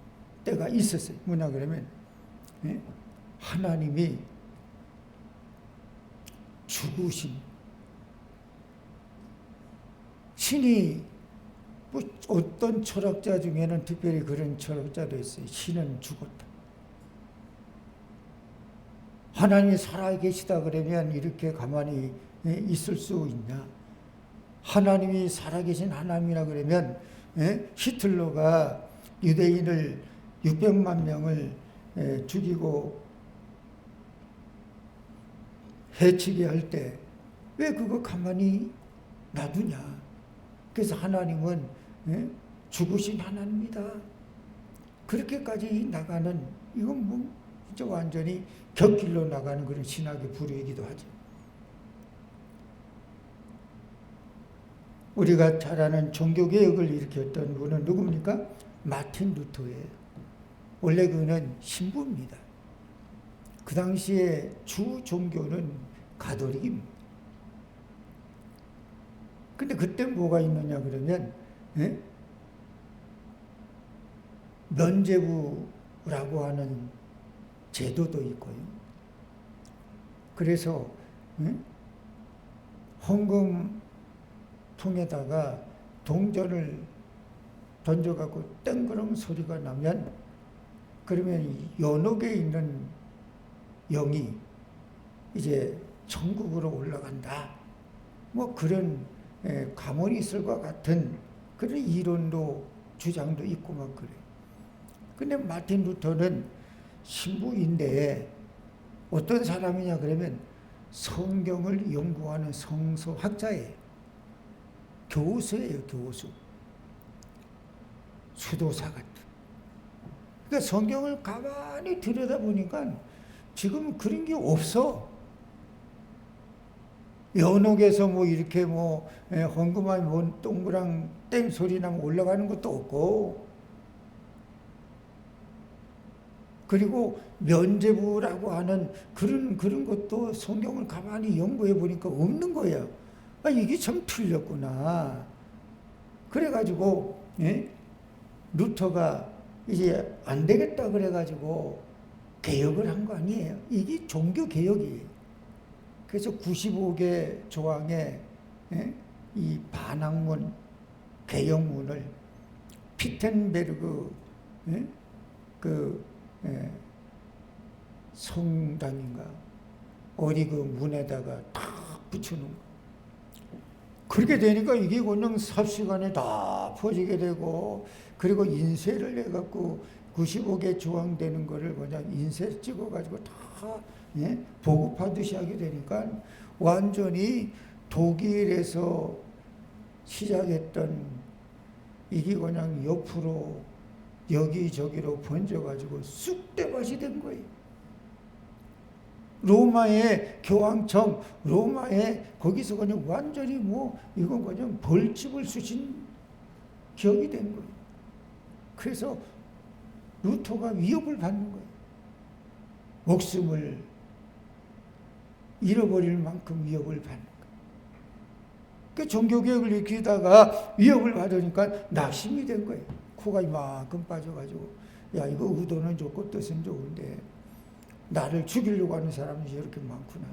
때가 있었어요. 뭐냐 그러면 하나님이 죽으신 신이 뭐 어떤 철학자 중에는 특별히 그런 철학자도 있어요. 신은 죽었다. 하나님이 살아계시다 그러면 이렇게 가만히 있을 수 있냐? 하나님이 살아계신 하나님이라 그러면 히틀러가 유대인을 600만 명을 죽이고 해치게 할 때 왜 그거 가만히 놔두냐. 그래서 하나님은 죽으신 하나님이다. 그렇게까지 나가는, 이건 뭐 진짜 완전히 격길로 나가는 그런 신학의 부류이기도 하죠. 우리가 잘 아는 종교개혁을 일으켰던 분은 누굽니까? 마틴 루터예요. 원래 그는 신부입니다. 그 당시에 주 종교는 가톨릭입니다. 근데 그때 뭐가 있느냐 그러면 면죄부라고 하는 제도도 있고요. 그래서 헌금통에다가 동전을 던져갖고 땡그랑 소리가 나면 그러면 연옥에 있는 영이 이제 천국으로 올라간다. 뭐 그런 가문이 있을 것 같은 그런 이론도 주장도 있고 막 그래요. 근데 마틴 루터는 신부인데 어떤 사람이냐 그러면 성경을 연구하는 성서학자예요. 교수예요, 교수. 수도사 같은. 그러니까 성경을 가만히 들여다보니까 지금 그런 게 없어. 연옥에서 뭐 이렇게 뭐 헌금하면 뭐 동그랑 땡 소리 나면 올라가는 것도 없고, 그리고 면죄부라고 하는 그런 것도 성경을 가만히 연구해 보니까 없는 거예요. 아, 이게 참 틀렸구나. 그래가지고 루터가 이제 안 되겠다 그래가지고 개혁을 한 거 아니에요. 이게 종교 개혁이에요. 그래서 95개 조항의 이 반항문, 개혁문을 피텐베르그 성당인가 어디 그 문에다가 탁 붙여놓은 거. 그렇게 되니까 이게 그냥 삽시간에 다 퍼지게 되고, 그리고 인쇄를 해갖고 95개 조항 되는 거를 그냥 인쇄 찍어가지고 다 보급하듯이 하게 되니까 완전히 독일에서 시작했던 이게 그냥 옆으로 여기저기로 번져가지고 쑥대밭이 된 거예요. 로마의 교황청, 로마의 거기서 그냥 완전히 뭐 이건 그냥 벌집을 쑤신 기억이 된 거예요. 그래서 루터가 위협을 받는 거예요. 목숨을 잃어버릴 만큼 위협을 받는 거예요. 그 종교개혁을 일으키다가 위협을 받으니까 낙심이 된 거예요. 코가 이만큼 빠져가지고, 야, 이거 의도는 좋고 뜻은 좋은데 나를 죽이려고 하는 사람이 이렇게 많구나.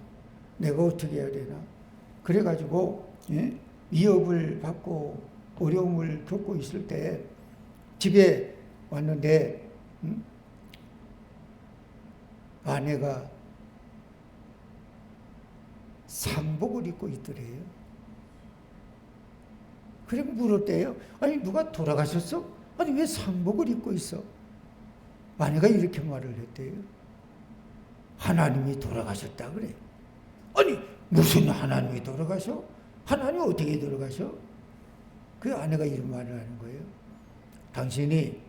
내가 어떻게 해야 되나. 그래가지고 위협을 받고 어려움을 겪고 있을 때 집에 왔는데 아내가 상복을 입고 있더래요. 그래 물었대요. 아니 누가 돌아가셨어? 아니 왜 상복을 입고 있어? 아내가 이렇게 말을 했대요. 하나님이 돌아가셨다 그래. 아니 무슨 하나님이 돌아가셔? 하나님이 어떻게 돌아가셔? 그 아내가 이런 말을 하는 거예요. 당신이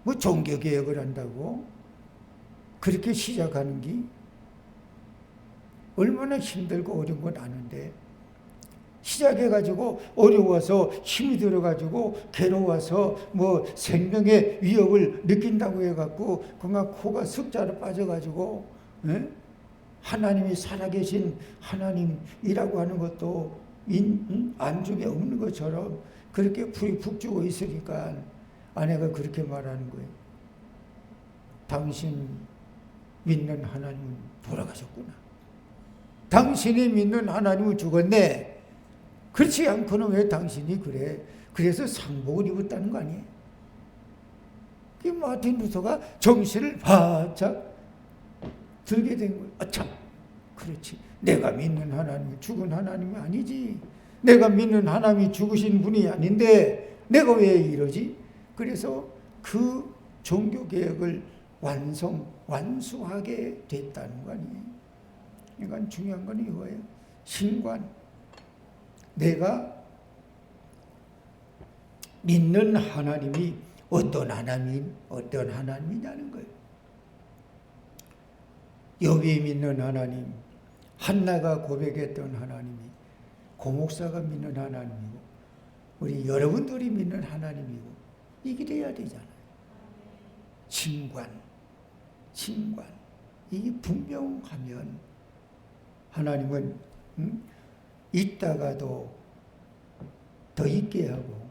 뭐 종교개혁을 한다고 그렇게 시작하는 게 얼마나 힘들고 어려운 건 아는데, 시작해가지고 어려워서 힘이 들어가지고 괴로워서 뭐 생명의 위협을 느낀다고 해갖고 그냥 코가 석자로 빠져가지고 하나님이 살아계신 하나님이라고 하는 것도 안중에 없는 것처럼 그렇게 불이 푹 주고 있으니까 아내가 그렇게 말하는 거예요. 당신 믿는 하나님은 돌아가셨구나. 당신이 믿는 하나님은 죽었네. 그렇지 않고는 왜 당신이 그래? 그래서 상복을 입었다는 거 아니에요? 그 마틴 루터가 정신을 바짝 들게 된 거예요. 아, 참, 그렇지. 내가 믿는 하나님이 죽은 하나님이 아니지. 내가 믿는 하나님이 죽으신 분이 아닌데 내가 왜 이러지? 그래서 그 종교개혁을 완수하게 됐다는 거 아니에요. 그러니까 중요한 건 이거예요. 신관. 내가 믿는 하나님이 어떤 하나님이냐는 거예요. 욥이 믿는 하나님, 한나가 고백했던 하나님이, 고목사가 믿는 하나님이고, 우리 여러분들이 믿는 하나님이고, 이게 돼야 되잖아요. 신관. 이게 분명하면 하나님은 있다가도 더 있게 하고,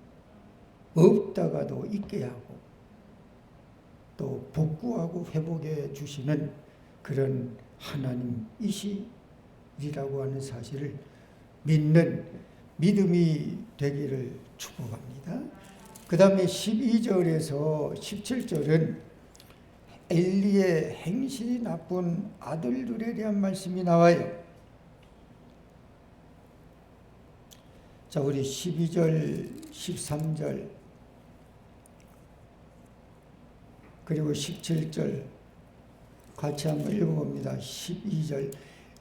없다가도 있게 하고, 또 복구하고 회복해 주시는 그런 하나님이시라고 하는 사실을 믿는 믿음이 되기를 축복합니다. 그 다음에 12절에서 17절은 엘리의 행실이 나쁜 아들들에 대한 말씀이 나와요. 자, 우리 12절, 13절, 그리고 17절 같이 한번 읽어봅니다. 12절,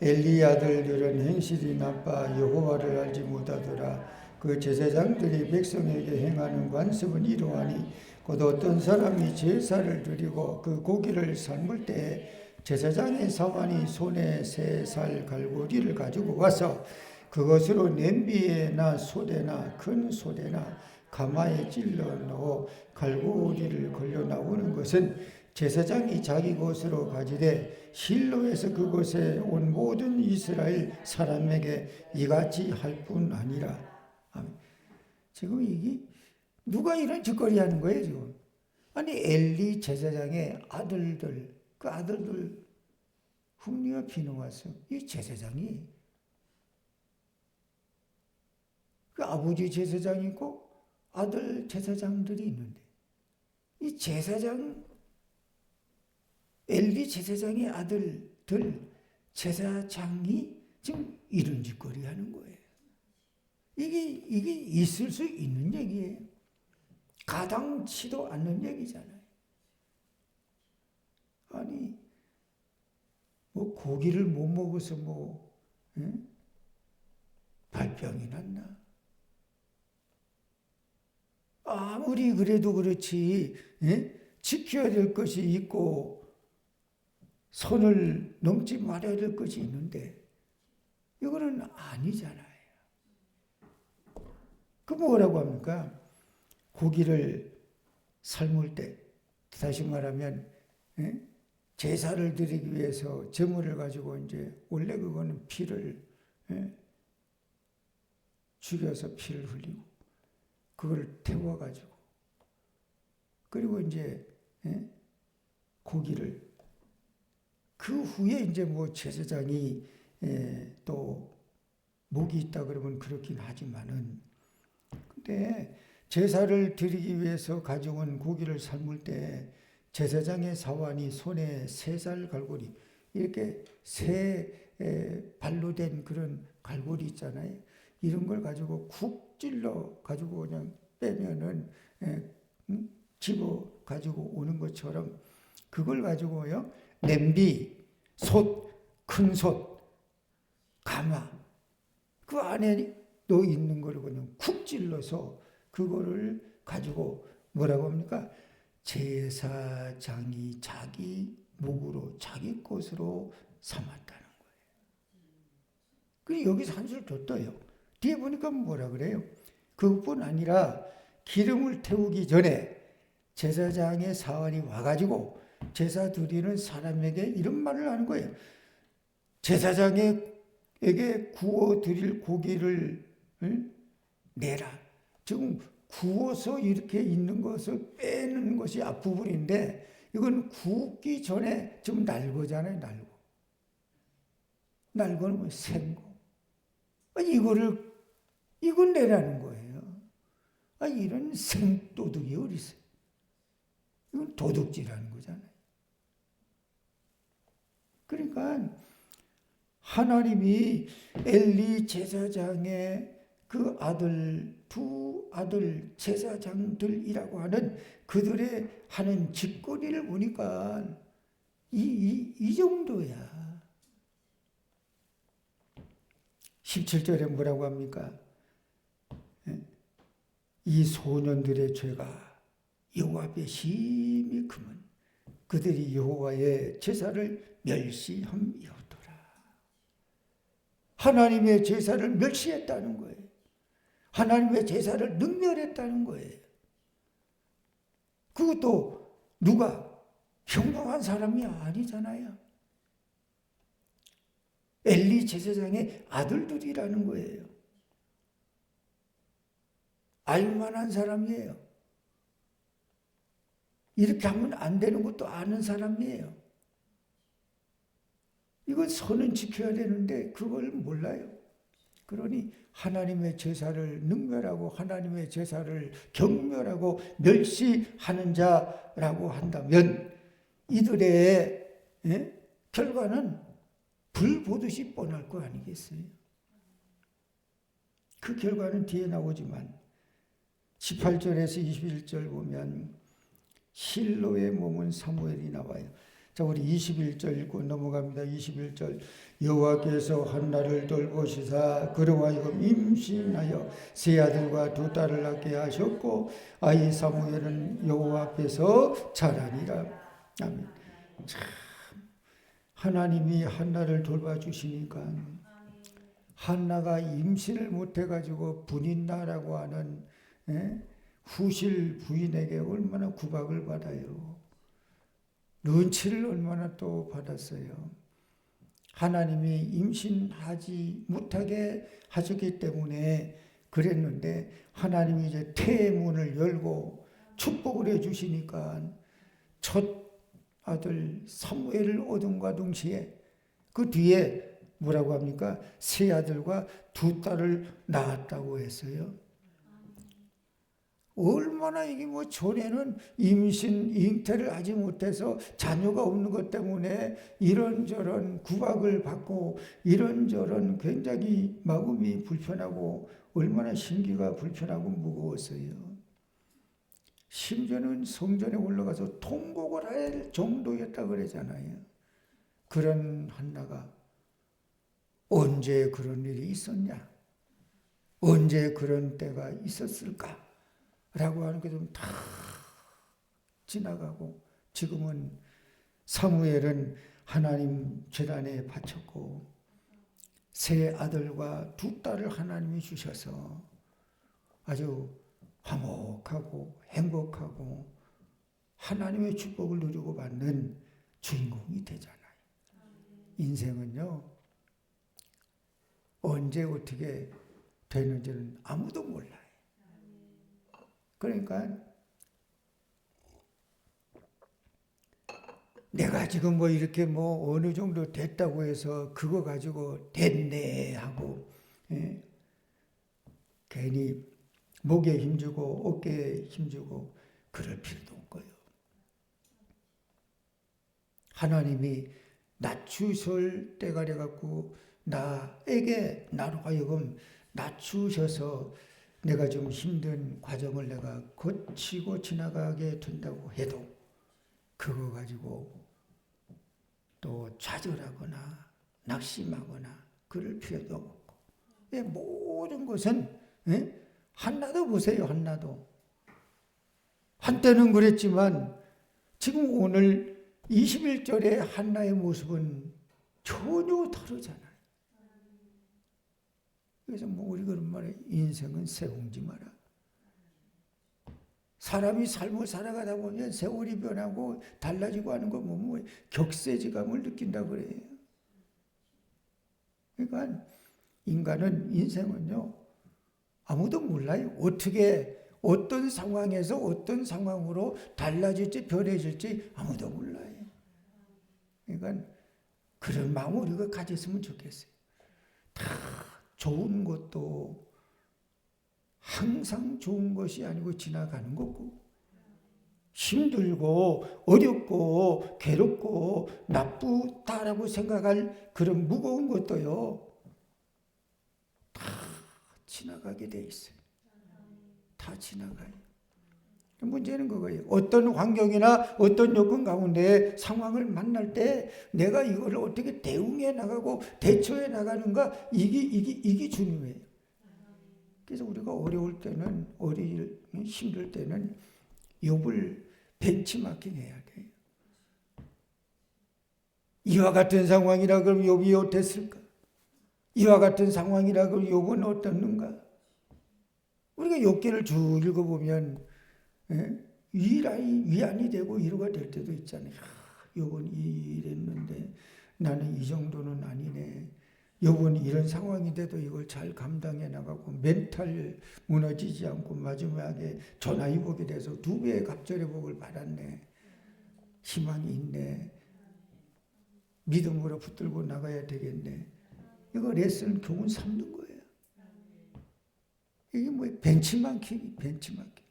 엘리 아들들은 행실이 나빠 여호와를 알지 못하더라. 그 제사장들이 백성에게 행하는 관습은 이러하니 곧 어떤 사람이 제사를 드리고 그 고기를 삶을 때 제사장의 사환이 손에 3살 갈고리를 가지고 와서 그것으로 냄비에나 소대나 큰 소대나 가마에 찔러 넣어 갈고리를 걸려 나오는 것은 제사장이 자기 것으로 가지되 실로에서 그곳에 온 모든 이스라엘 사람에게 이같이 할 뿐 아니라. 지금 이게 누가 이런 짓거리 하는 거예요 지금? 아니 엘리 제사장의 아들들, 그 아들들 흠리와 비누와서 이 제사장이 그 아버지 제사장이 있고 아들 제사장들이 있는데 이 제사장 엘리 제사장의 아들들 제사장이 지금 이런 짓거리 하는 거예요. 이게 있을 수 있는 얘기예요. 가당치도 않는 얘기잖아요. 아니 뭐 고기를 못 먹어서 뭐 발병이 났나? 아무리 그래도 그렇지 지켜야 될 것이 있고 선을 넘지 말아야 될 것이 있는데 이거는 아니잖아요. 그 뭐라고 합니까? 고기를 삶을 때 다시 말하면 제사를 드리기 위해서 제물을 가지고 이제 원래 그거는 피를 죽여서 피를 흘리고 그걸 태워가지고 그리고 이제 고기를 그 후에 이제 뭐 제사장이 또 목이 있다 그러면 그렇긴 하지만은 근데 제사를 드리기 위해서 가져온 고기를 삶을 때 제사장의 사환이 손에 3살 갈고리 이렇게 새 발로 된 그런 갈고리 있잖아요. 이런 걸 가지고 쿡 찔러 가지고 그냥 빼면은 집어 가지고 오는 것처럼 그걸 가지고요 냄비, 솥, 큰 솥, 가마 그 안에 너 있는 거를 그냥 쿡 찔러서 그거를 가지고 뭐라고 합니까? 제사장이 자기 목으로 자기 것으로 삼았다는 거예요. 그리고 여기서 한술 더 떠요. 뒤에 보니까 뭐라 그래요? 그것뿐 아니라 기름을 태우기 전에 제사장의 사환이 와가지고 제사 드리는 사람에게 이런 말을 하는 거예요. 제사장에게 구워 드릴 고기를 내라. 지금 구워서 이렇게 있는 것을 빼는 것이 앞부분인데 이건 구우기 전에 좀 날거잖아요. 날거는 뭐 생거. 이걸 내라는 거예요. 이런 생도둑이 어디 있어요? 이건 도둑질하는 거잖아요. 그러니까 하나님이 엘리 제사장의 그 아들, 두 아들 제사장들이라고 하는 그들의 하는 짓거리를 보니까 이 정도야. 17절에 뭐라고 합니까? 이 소년들의 죄가 여호와 앞에 심히 크면 그들이 여호와의 제사를 멸시함이었더라. 하나님의 제사를 멸시했다는 거예요. 하나님의 제사를 능멸했다는 거예요. 그것도 누가? 평범한 사람이 아니잖아요. 엘리 제사장의 아들들이라는 거예요. 알만한 사람이에요. 이렇게 하면 안 되는 것도 아는 사람이에요. 이건 선은 지켜야 되는데 그걸 몰라요. 그러니 하나님의 제사를 능멸하고 하나님의 제사를 경멸하고 멸시하는 자라고 한다면 이들의 결과는 불 보듯이 뻔할 거 아니겠어요? 그 결과는 뒤에 나오지만 18절에서 21절 보면 실로의 몸은 사무엘이 나와요. 자, 우리 21절 읽고 넘어갑니다. 21절 여호와께서 한나를 돌보시사 그로 하여금 임신하여 세 아들과 두 딸을 낳게 하셨고 아이 사무엘은 여호와 앞에서 자라니라. 아멘. 참 하나님이 한나를 돌봐주시니까 한나가 임신을 못해가지고 분인나라고 하는 후실 부인에게 얼마나 구박을 받아요. 눈치를 얼마나 또 받았어요. 하나님이 임신하지 못하게 하셨기 때문에 그랬는데 하나님이 이제 태의 문을 열고 축복을 해주시니까 첫 아들 사무엘을 얻음과 동시에 그 뒤에 뭐라고 합니까? 세 아들과 두 딸을 낳았다고 했어요. 얼마나 이게 뭐 전에는 임신, 잉태를 하지 못해서 자녀가 없는 것 때문에 이런저런 구박을 받고 이런저런 굉장히 마음이 불편하고 얼마나 심기가 불편하고 무거웠어요. 심지어는 성전에 올라가서 통곡을 할 정도였다 그러잖아요. 그런 한나가 언제 그런 일이 있었냐? 언제 그런 때가 있었을까? 라고 하는 게 좀 다 지나가고 지금은 사무엘은 하나님 제단에 바쳤고 세 아들과 두 딸을 하나님이 주셔서 아주 화목하고 행복하고 하나님의 축복을 누리고 받는 주인공이 되잖아요. 인생은요 언제 어떻게 되는지는 아무도 몰라요. 그러니까 내가 지금 뭐 이렇게 뭐 어느 정도 됐다고 해서 그거 가지고 됐네 하고 괜히 목에 힘주고 어깨에 힘주고 그럴 필요도 없고요. 하나님이 낮추실 때가 돼갖고 나로 하여금 낮추셔서 내가 좀 힘든 과정을 내가 거치고 지나가게 된다고 해도 그거 가지고 또 좌절하거나 낙심하거나 그럴 필요도 없고 모든 것은 한나도 보세요. 한나도 한때는 그랬지만 지금 오늘 21절의 한나의 모습은 전혀 다르잖아요. 그래서 뭐 우리 그런 말에 인생은 세옹지 마라. 사람이 삶을 살아가다 보면 세월이 변하고 달라지고 하는 거 보면 격세지감을 느낀다 그래요. 그러니까 인간은 인생은요 아무도 몰라요. 어떻게 어떤 상황에서 어떤 상황으로 달라질지 변해질지 아무도 몰라요. 그러니까 그런 마음을 우리가 가졌으면 좋겠어요. 다 좋은 것도 항상 좋은 것이 아니고 지나가는 거고 힘들고 어렵고 괴롭고 나쁘다라고 생각할 그런 무거운 것도요 다 지나가게 돼 있어요. 다 지나가요. 문제는 그거예요. 어떤 환경이나 어떤 여건 가운데 상황을 만날 때 내가 이거를 어떻게 대응해 나가고 대처해 나가는가, 이게 중요해요. 그래서 우리가 어려울 때는, 힘들 때는 욥을 벤치마킹 해야 돼요. 이와 같은 상황이라 그럼 욥이 어땠을까? 이와 같은 상황이라 그럼 욥은 어떻는가? 우리가 욥기를 쭉 읽어보면 위안이 되고 위로가 될 때도 있잖아요. 욥은 이랬는데 나는 이 정도는 아니네. 욥은 이런 상황인데도 이걸 잘 감당해 나가고 멘탈 무너지지 않고 마지막에 전화위 복이 돼서 2배의 갑절의 복을 받았네. 희망이 있네. 믿음으로 붙들고 나가야 되겠네. 이거 레슨 교훈 삼는 거예요. 이게 뭐예요?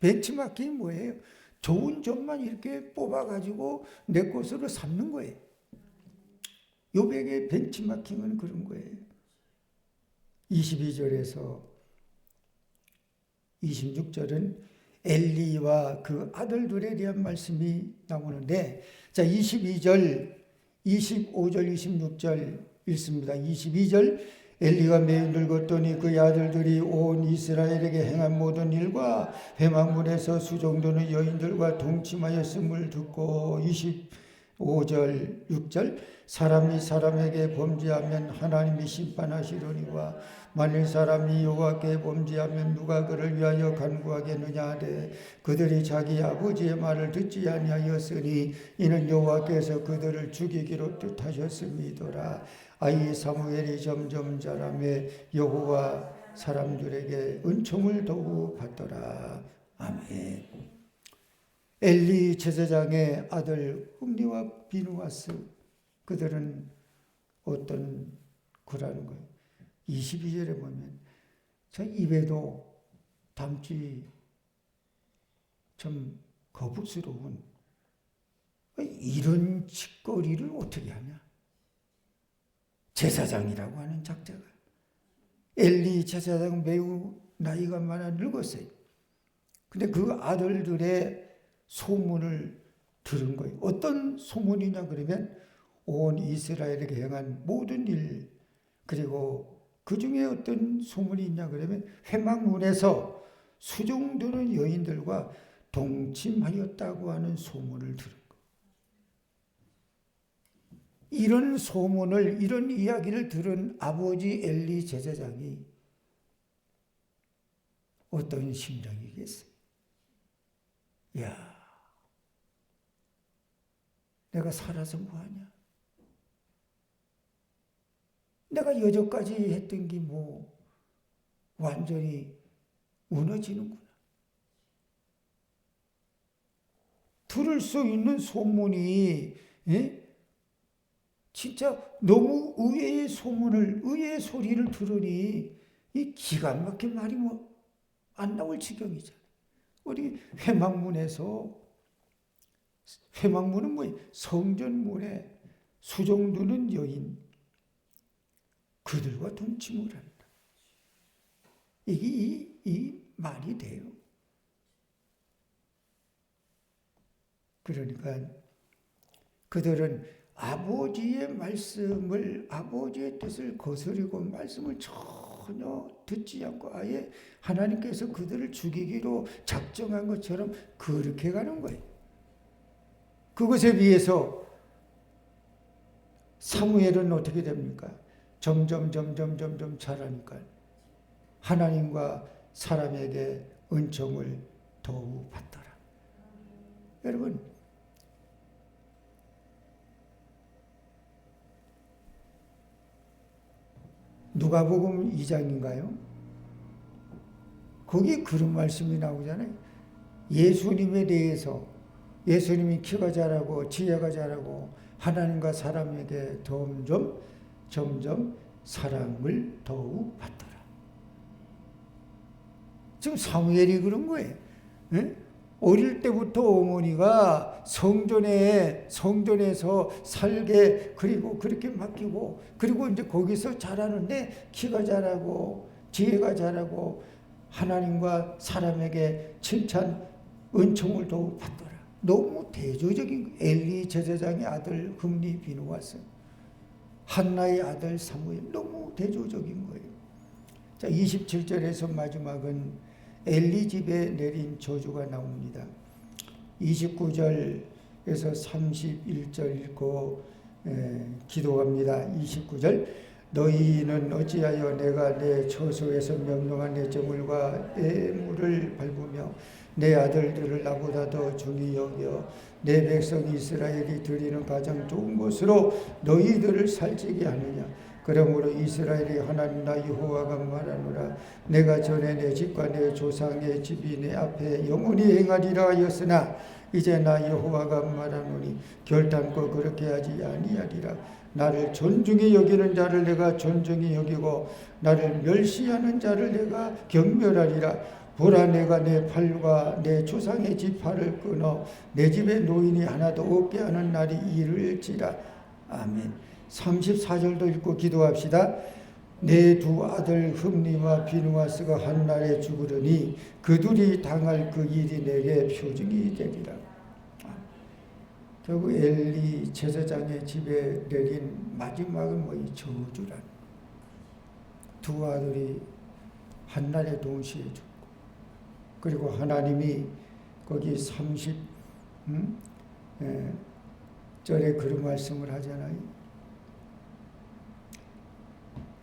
벤치마킹이 뭐예요? 좋은 점만 이렇게 뽑아가지고 내 것으로 삼는 거예요. 욥에게 벤치마킹은 그런 거예요. 22절에서 26절은 엘리와 그 아들들에 대한 말씀이 나오는데, 자, 22절, 25절, 26절 읽습니다. 22절, 엘리가 매우 늙었더니 그의 아들들이 온 이스라엘에게 행한 모든 일과 회막문에서 수종드는 여인들과 동침하였음을 듣고, 25절, 6절, 사람이 사람에게 범죄하면 하나님이 심판하시려니와 만일 사람이 여호와께 범죄하면 누가 그를 위하여 간구하겠느냐 하되 그들이 자기 아버지의 말을 듣지 아니하였으니 이는 여호와께서 그들을 죽이기로 뜻하셨음이더라. 아이 사무엘이 점점 자라매 여호와 사람들에게 은총을 더욱 받더라. 아멘. 엘리 제사장의 아들 홈리와 비누아스, 그들은 어떤 거라는 거예요. 22절에 보면 저 입에도 담지 좀 거북스러운 이런 짓거리를 어떻게 하냐. 제사장이라고 하는 작자가, 엘리 제사장은 매우 나이가 많아 늙었어요. 근데 그 아들들의 소문을 들은 거예요. 어떤 소문이냐 그러면 온 이스라엘에게 행한 모든 일, 그리고 그 중에 어떤 소문이 있냐 그러면 회막문에서 수종드는 여인들과 동침하였다고 하는 소문을 들은 거예요. 이런 소문을, 이런 이야기를 들은 아버지 엘리 제사장이 어떤 심정이겠어요? 야, 내가 살아서 뭐하냐? 내가 여태까지 했던 게 뭐 완전히 무너지는구나. 들을 수 있는 소문이 진짜 너무 의외의 소문을, 의외의 소리를 들으니 이 기가 막힌 말이 뭐 안 나올 지경이잖아요. 우리 회막문에서, 회막문은 뭐예요? 성전문에 수종드는 여인, 그들과 동침을 한다. 이게 이 말이 돼요. 그러니까 그들은 아버지의 말씀을, 아버지의 뜻을 거스리고 말씀을 전혀 듣지 않고 아예 하나님께서 그들을 죽이기로 작정한 것처럼 그렇게 가는 거예요. 그것에 비해서 사무엘은 어떻게 됩니까? 점점 자라니까 하나님과 사람에게 은총을 더욱 받더라. 여러분, 누가복음 2장인가요? 거기 그런 말씀이 나오잖아요. 예수님에 대해서, 예수님이 키가 자라고 지혜가 자라고 하나님과 사람에게 점점 사랑을 더욱 받더라. 지금 사무엘이 그런 거예요. 네? 어릴 때부터 어머니가 성전에서 살게, 그리고 그렇게 맡기고, 그리고 이제 거기서 자라는데 키가 자라고 지혜가 자라고 하나님과 사람에게 칭찬 은총을 더욱 받더라. 너무 대조적인 엘리 제사장의 아들 흠니 비누아스, 한나의 아들 사무엘, 너무 대조적인 거예요. 자, 27절에서 마지막은 엘리 집에 내린 저주가 나옵니다. 29절에서 31절 읽고 기도합니다. 29절, 너희는 어찌하여 내가 내 처소에서 명령한 내 제물과 내 물을 밟으며 내 아들들을 나보다 더 중히 여겨 내 백성 이스라엘이 드리는 가장 좋은 것으로 너희들을 살찌게 하느냐. 그러므로 이스라엘이 하나님 나 여호와가 말하노라. 내가 전에 내 집과 내 조상의 집이 내 앞에 영원히 행하리라 하였으나 이제 나 여호와가 말하노니 결단코 그렇게 하지 아니하리라. 나를 존중히 여기는 자를 내가 존중히 여기고 나를 멸시하는 자를 내가 경멸하리라. 보라, 내가 내 팔과 내 조상의 지팔을 끊어 내 집에 노인이 하나도 없게 하는 날이 이를지라. 아멘. 34절도 읽고 기도합시다. 내 두 아들 흠니와 비누아스가 한 날에 죽으려니 그들이 당할 그 일이 내게 표징이 되리라. 결국 엘리 제사장의 집에 내린 마지막은 이 저주란. 두 아들이 한 날에 동시에 죽고, 그리고 하나님이 거기 30절에 그런 말씀을 하잖아요.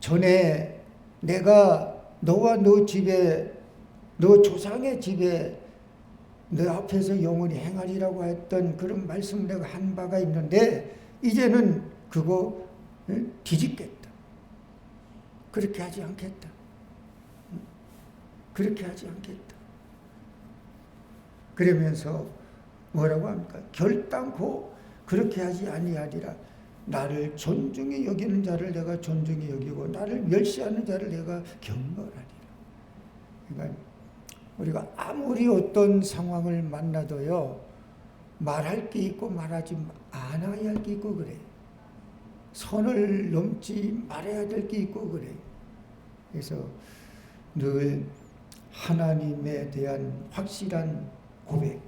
전에 내가 너와 너 집에, 너 조상의 집에 너 앞에서 영원히 행하리라고 했던 그런 말씀 내가 한 바가 있는데 이제는 그거 뒤집겠다. 그렇게 하지 않겠다. 그렇게 하지 않겠다. 그러면서 뭐라고 합니까? 결단코 그렇게 하지 아니하리라. 나를 존중히 여기는 자를 내가 존중히 여기고 나를 멸시하는 자를 내가 경멸하리라. 그러니까 우리가 아무리 어떤 상황을 만나도요, 말할 게 있고 말하지 않아야 할 게 있고 그래. 선을 넘지 말아야 될 게 있고 그래. 그래서 늘 하나님에 대한 확실한 고백.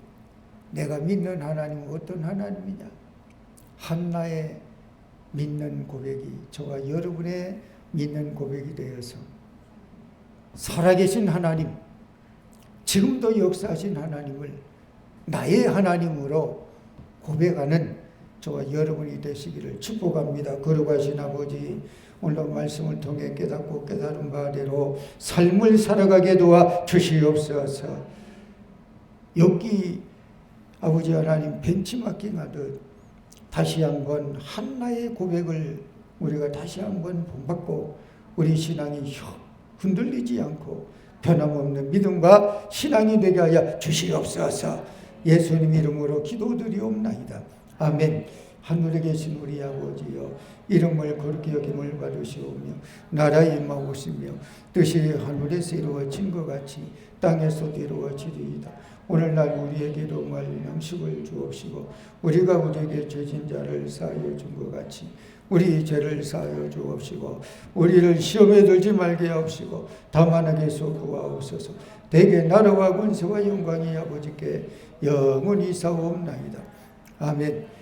내가 믿는 하나님은 어떤 하나님이냐? 한나의 믿는 고백이 저와 여러분의 믿는 고백이 되어서 살아계신 하나님, 지금도 역사하신 하나님을 나의 하나님으로 고백하는 저와 여러분이 되시기를 축복합니다. 거룩하신 아버지, 오늘 말씀을 통해 깨닫고 깨달은 바대로 삶을 살아가게 도와 주시옵소서. 여기 아버지 하나님 벤치마킹하듯 다시 한번 한나의 고백을 우리가 다시 한번 본받고 우리 신앙이 흔들리지 않고 변함없는 믿음과 신앙이 되게 하여 주시옵소서. 예수님 이름으로 기도드리옵나이다. 아멘. 하늘에 계신 우리 아버지여, 이름을 거룩히 여김을 받으시오며 나라에 임하옵시며 뜻이 하늘에서 이루어진 것 같이 땅에서도 이루어지리이다. 오늘날 우리에게로 말량식을 주옵시고 우리가 우리에게 죄진 자를 사하여 준 것 같이 우리 죄를 사하여 주옵시고 우리를 시험에 들지 말게 하옵시고 다만 악에서 구하옵소서. 대개 나라와 권세와 영광이 아버지께 영원히 사옵나이다. 아멘.